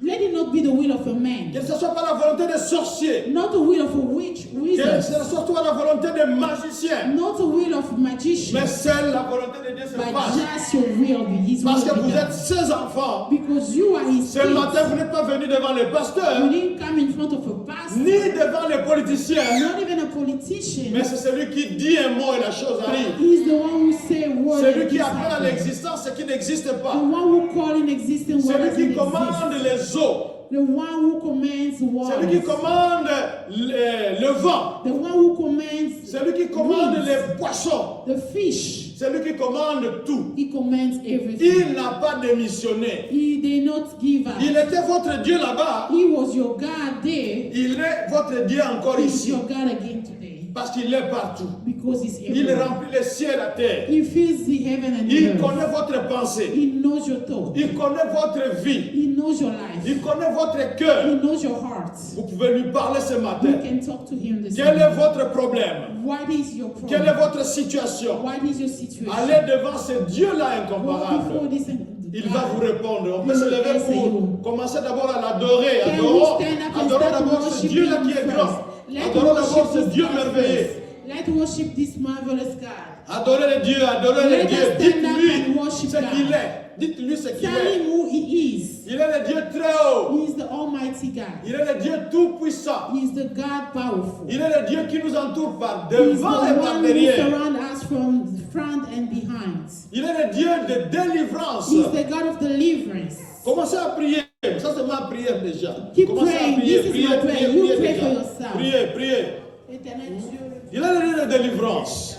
let it not be the will of a man, Que ce ne soit pas la volonté des sorciers. not the will of a witch, Que wizard, ce ne soit pas la volonté des magiciens. not the will of a magician, Mais seule la volonté de Dieu se but fasse. just your will be His Parce will que be vous done. êtes ses enfants. Because you are His Ce kids. matin, vous n'êtes pas venu devant les You pasteurs, didn't come in front of a pastor, ni devant les politiciens. not even a politician. Mais c'est celui qui dit un mot et la chose arrive. He's the one who say a word. Celui and qui this appelle à happens. l'existence ce qui n'existe The pas. one who call in existence what Celui doesn't qui exist. commande les eaux. The one who commands waters. Celui qui commande le vent. The one who commands Celui qui commande winds, les poissons. the fish. Celui qui commande tout. He commands everything. Il n'a pas démissionné. He did not give up. Il était votre Dieu là-bas. He was your God there. Il est votre Dieu encore He's ici. your God again today. Parce qu'il est partout. Because He's Il everywhere. remplit les cieux et la terre. He fills the heaven and the Il earth. connaît votre pensée. He knows your thoughts. Il connaît votre vie. He knows your life. Il connaît votre cœur. He knows your heart. Vous pouvez lui parler ce You matin. can talk to Him this Quel est morning. votre problème? What is your Quelle est problem? votre situation? What is your situation? Allez devant ce Dieu-là Go incomparable. before this Il va vous répondre. On peut He se will lever answer you. pour commencer d'abord à l'adorer. Can we Adorons, stand up and adorons start d'abord ce worshiping Dieu-là qui est Him grand. first? Let's Adorons d'abord worship ce this Dieu God merveilleux. first. Let's worship this marvelous God. Adorez le Dieu, adorez le Let Dieu. us stand up Dites-lui and worship ce God. qu'il est. Dites-lui ce qu'il Tell est. Him who He is. Il est le Dieu très haut. He is the Almighty God. Il est le Dieu tout-puissant. He is the God powerful. Il est le Dieu qui nous entoure par He is the devant et par one who derrière. surrounds us from front and behind. Il est le Dieu de délivrance. He is the God of deliverance. Commencez à prier. Ça, c'est ma prière déjà. Keep Commencez à praying. prier, This is priez, your prayer. priez, You priez pray déjà. for yourself. Priez, priez. Éternel Dieu, Il est le Dieu de délivrance.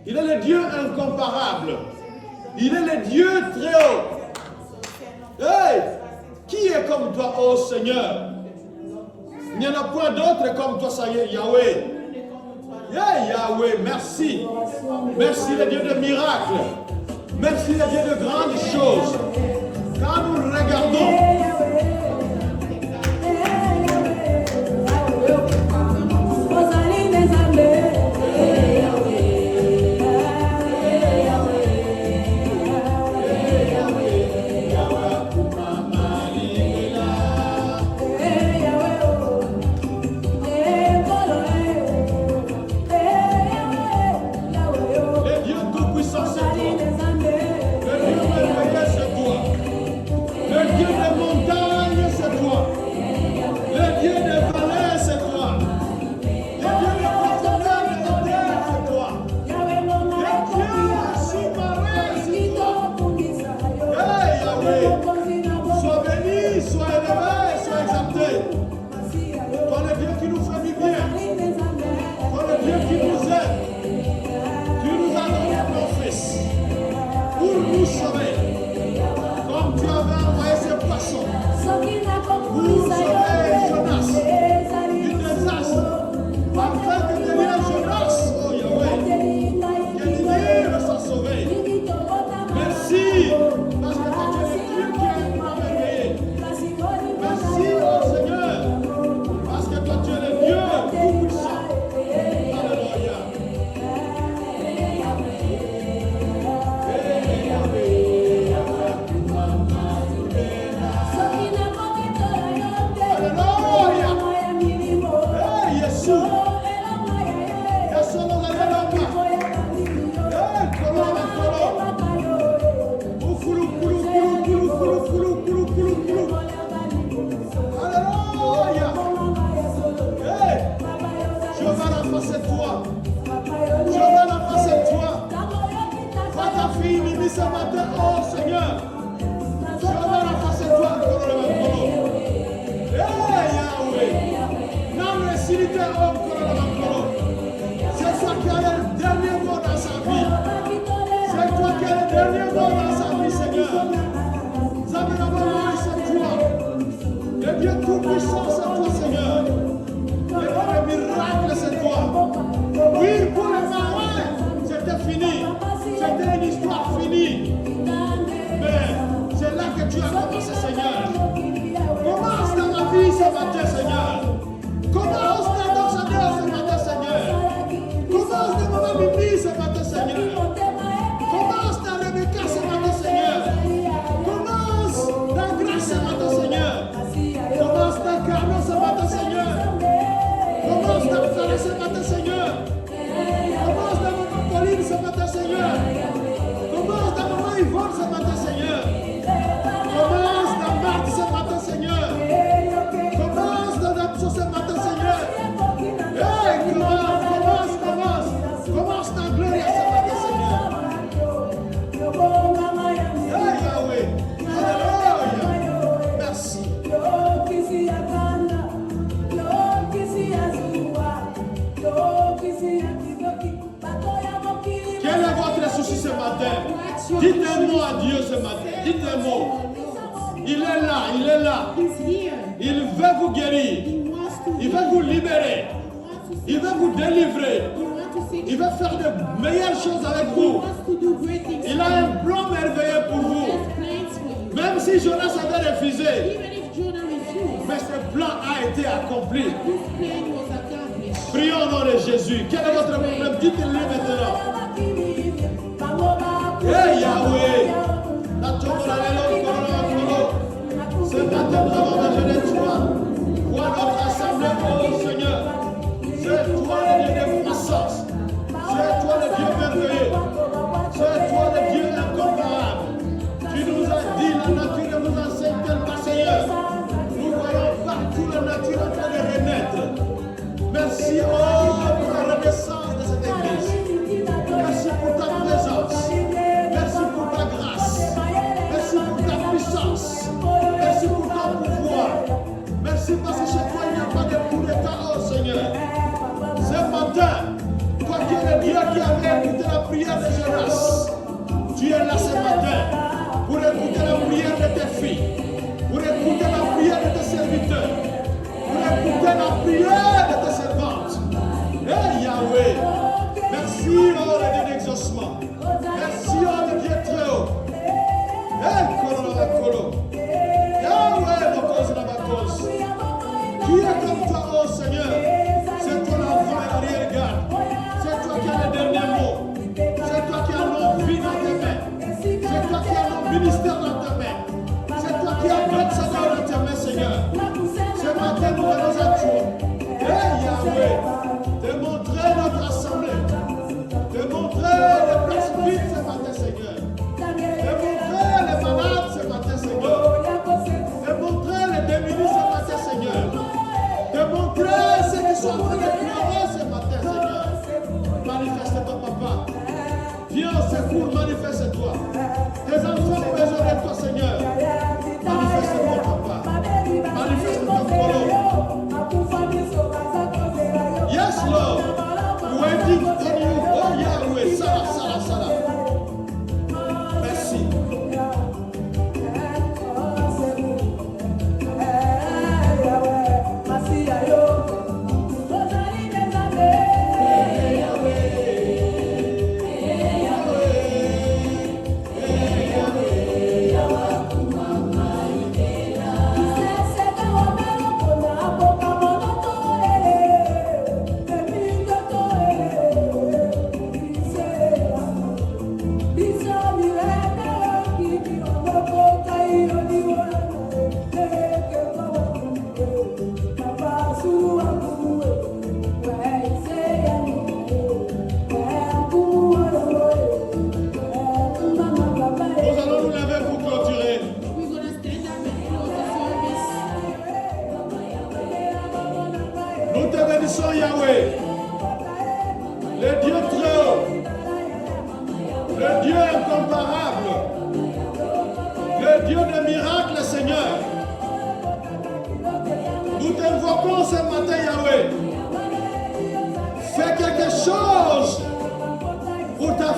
Il est le Dieu incomparable. Il est le Dieu très haut. Hey! Qui est comme toi, ô Seigneur? Il n'y en a point d'autre comme toi, ça y est, Yahweh. Hey, Yahweh, merci. Merci le Dieu de miracles. Merci le Dieu de grandes choses. Quand nous regardons, le Dieu tout-puissant, c'est toi. Le Dieu merveilleux, c'est toi. Le Dieu de mon face de toi. Jehovah la face de toi. Vois ta fille Mimi ce matin, oh Seigneur. Jehovah la face de toi. Hey Yahweh. Non, le silité, oh c'est toi qui as le dernier mot dans sa vie. C'est toi qui as le dernier mot dans sa vie, Seigneur. C'est toi. Le Dieu tout-puissant, c'est toi, Seigneur. Le miracle, c'est toi. Oui, pour le marin, c'était fini. C'était une histoire finie. Mais c'est là que tu as commencé, Seigneur. Commence dans ma vie ce matin, Seigneur. Commence dans notre Seigneur ce matin, Seigneur. Commence dans maman Mimi ce matin, Seigneur. Commence dans Rebecca ce matin, Seigneur. Commence dans Grâce ce matin, Seigneur. Commence dans Carmen ce matin, Seigneur. Commence dans Farah ce matin, Seigneur. Commence dans maman Pauline ce matin, Seigneur. Commence dans maman Yvonne ce matin, Seigneur. Commence dans Marthe ce matin, Seigneur. Commence dans Napso ce matin, Seigneur. Hey, commence dans Gloria ce matin, Seigneur. Hey, Yahweh. Alléluia. Merci. Quel est votre souci ce matin? Dites un mot à Dieu ce matin. Dites un mot. Il est là, il est là. Il veut vous guérir. Il veut vous libérer. Il veut vous délivrer. Il veut faire de meilleures choses avec vous. Il a un plan merveilleux pour vous. Même si Jonas avait refusé, mais ce plan a été accompli. Prions au nom de Jésus. Quel est votre problème? Dites-le maintenant. Hey Yahweh. Ce matin, nous avons besoin de toi. Vois notre assemblée, oh Seigneur. C'est toi le Dieu de puissance. C'est toi le Dieu merveilleux. C'est toi le Dieu incomparable. Tu nous as dit, la nature nous enseigne tellement, Seigneur. Nous voyons partout la nature en train de renaître. Merci, oh, pour la renaissance de cette église. Merci pour ta présence. Merci pour ta grâce. Merci pour ta puissance. Merci pour ton pouvoir. Merci parce que chez toi, il n'y a pas de coup d'état, oh Seigneur. Ce matin, toi qui es le Dieu qui avait écouté la prière de Jonas, tu es là ce matin pour écouter la prière de tes filles, pour écouter la prière de tes serviteurs, pour écouter la prière de tes servantes. Hey Yahweh, merci oh le Dieu d'exaucement. Merci oh le Dieu très haut. Hey Kolo. Yahweh, ma cause, la cause. Qui est comme toi, oh Seigneur? C'est toi l'avant et l'arrière-garde. C'est toi qui as le dernier mot. C'est toi qui as nos vies dans tes mains. C'est toi qui as nos ministères dans tes mains. C'est toi qui as notre salut dans tes mains, Seigneur. Ce matin, nous venons à toi. Hey Yahweh, te montrer notre assemblée. Te montrer les places vides ce matin, Seigneur. Te montrer les malades ce matin, Seigneur. Te montrer les démunis ce matin, Seigneur. Te montrer ceux qui sont en train de pleurer ce matin, Seigneur. Manifeste-toi, Papa. Viens au secours, manifeste-toi. Tes enfants ont besoin de toi, Seigneur. Manifeste-toi, Papa. Manifeste-toi, Polo. Yes, Lord. Waiting on you. Oh, Yahweh. Salah. Merci.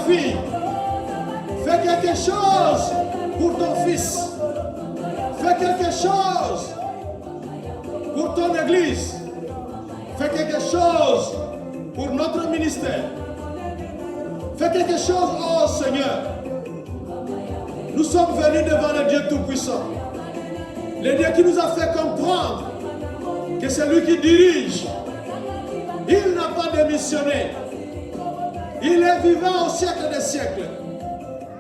fille. Fais quelque chose pour ton fils. Fais quelque chose pour ton église. Fais quelque chose pour notre ministère. Fais quelque chose, oh Seigneur. Nous sommes venus devant le Dieu Tout-Puissant. Le Dieu qui nous a fait comprendre que c'est lui qui dirige. Il n'a pas démissionné. Il est vivant au siècle des siècles.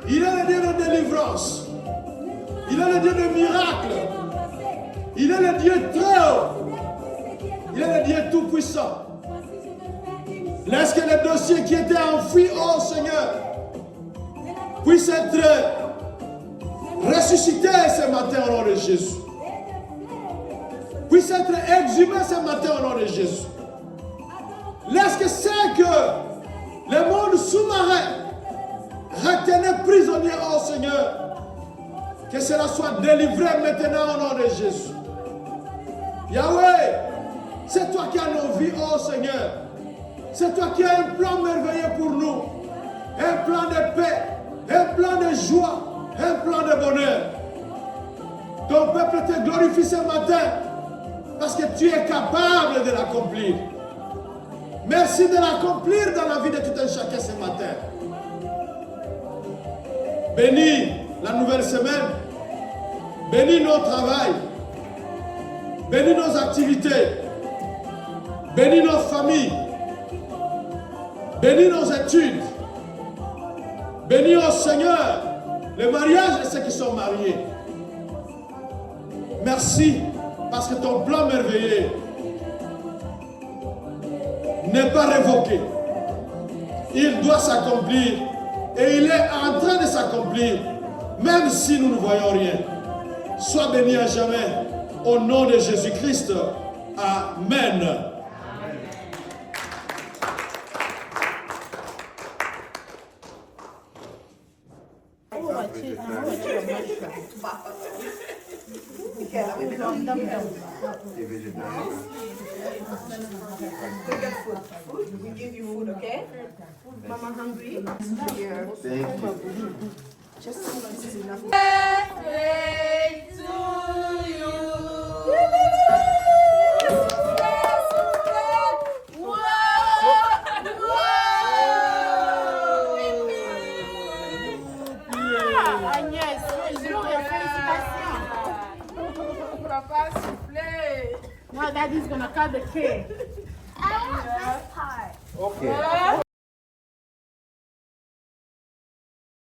Il est le Dieu de délivrance. Il est le Dieu de miracles. Il est le Dieu très haut. Il est le Dieu Tout-Puissant. Laisse que le dossier qui était enfoui, oh Seigneur, puisse être ressuscité ce matin au nom de Jésus. Puisse être exhumé ce matin au nom de Jésus. Laisse que c'est que le monde sous-marin retenait prisonnier, oh Seigneur, que cela soit délivré maintenant au nom de Jésus. Yahweh, c'est toi qui as nos vies, oh Seigneur. C'est toi qui as un plan merveilleux pour nous. Un plan de paix, un plan de joie, un plan de bonheur. Ton peuple te glorifie ce matin parce que tu es capable de l'accomplir. Merci de l'accomplir dans la vie de tout un chacun ce matin. Bénis la nouvelle semaine. Bénis nos travails. Bénis nos activités. Bénis nos familles. Bénis nos études. Bénis, oh Seigneur, le mariage de ceux qui sont mariés. Merci parce que ton plan merveilleux n'est pas révoqué. Il doit s'accomplir et il est en train de s'accomplir même si nous ne voyons rien. Sois béni à jamais au nom de Jésus-Christ. Amen. We give you food, okay? Mama hungry? Here. Thank you. Just this is enough. Birthday to you. Agnès, félicitations. Papa, s'il vous plaît. Now daddy's gonna cut the cake. I want this part. Okay.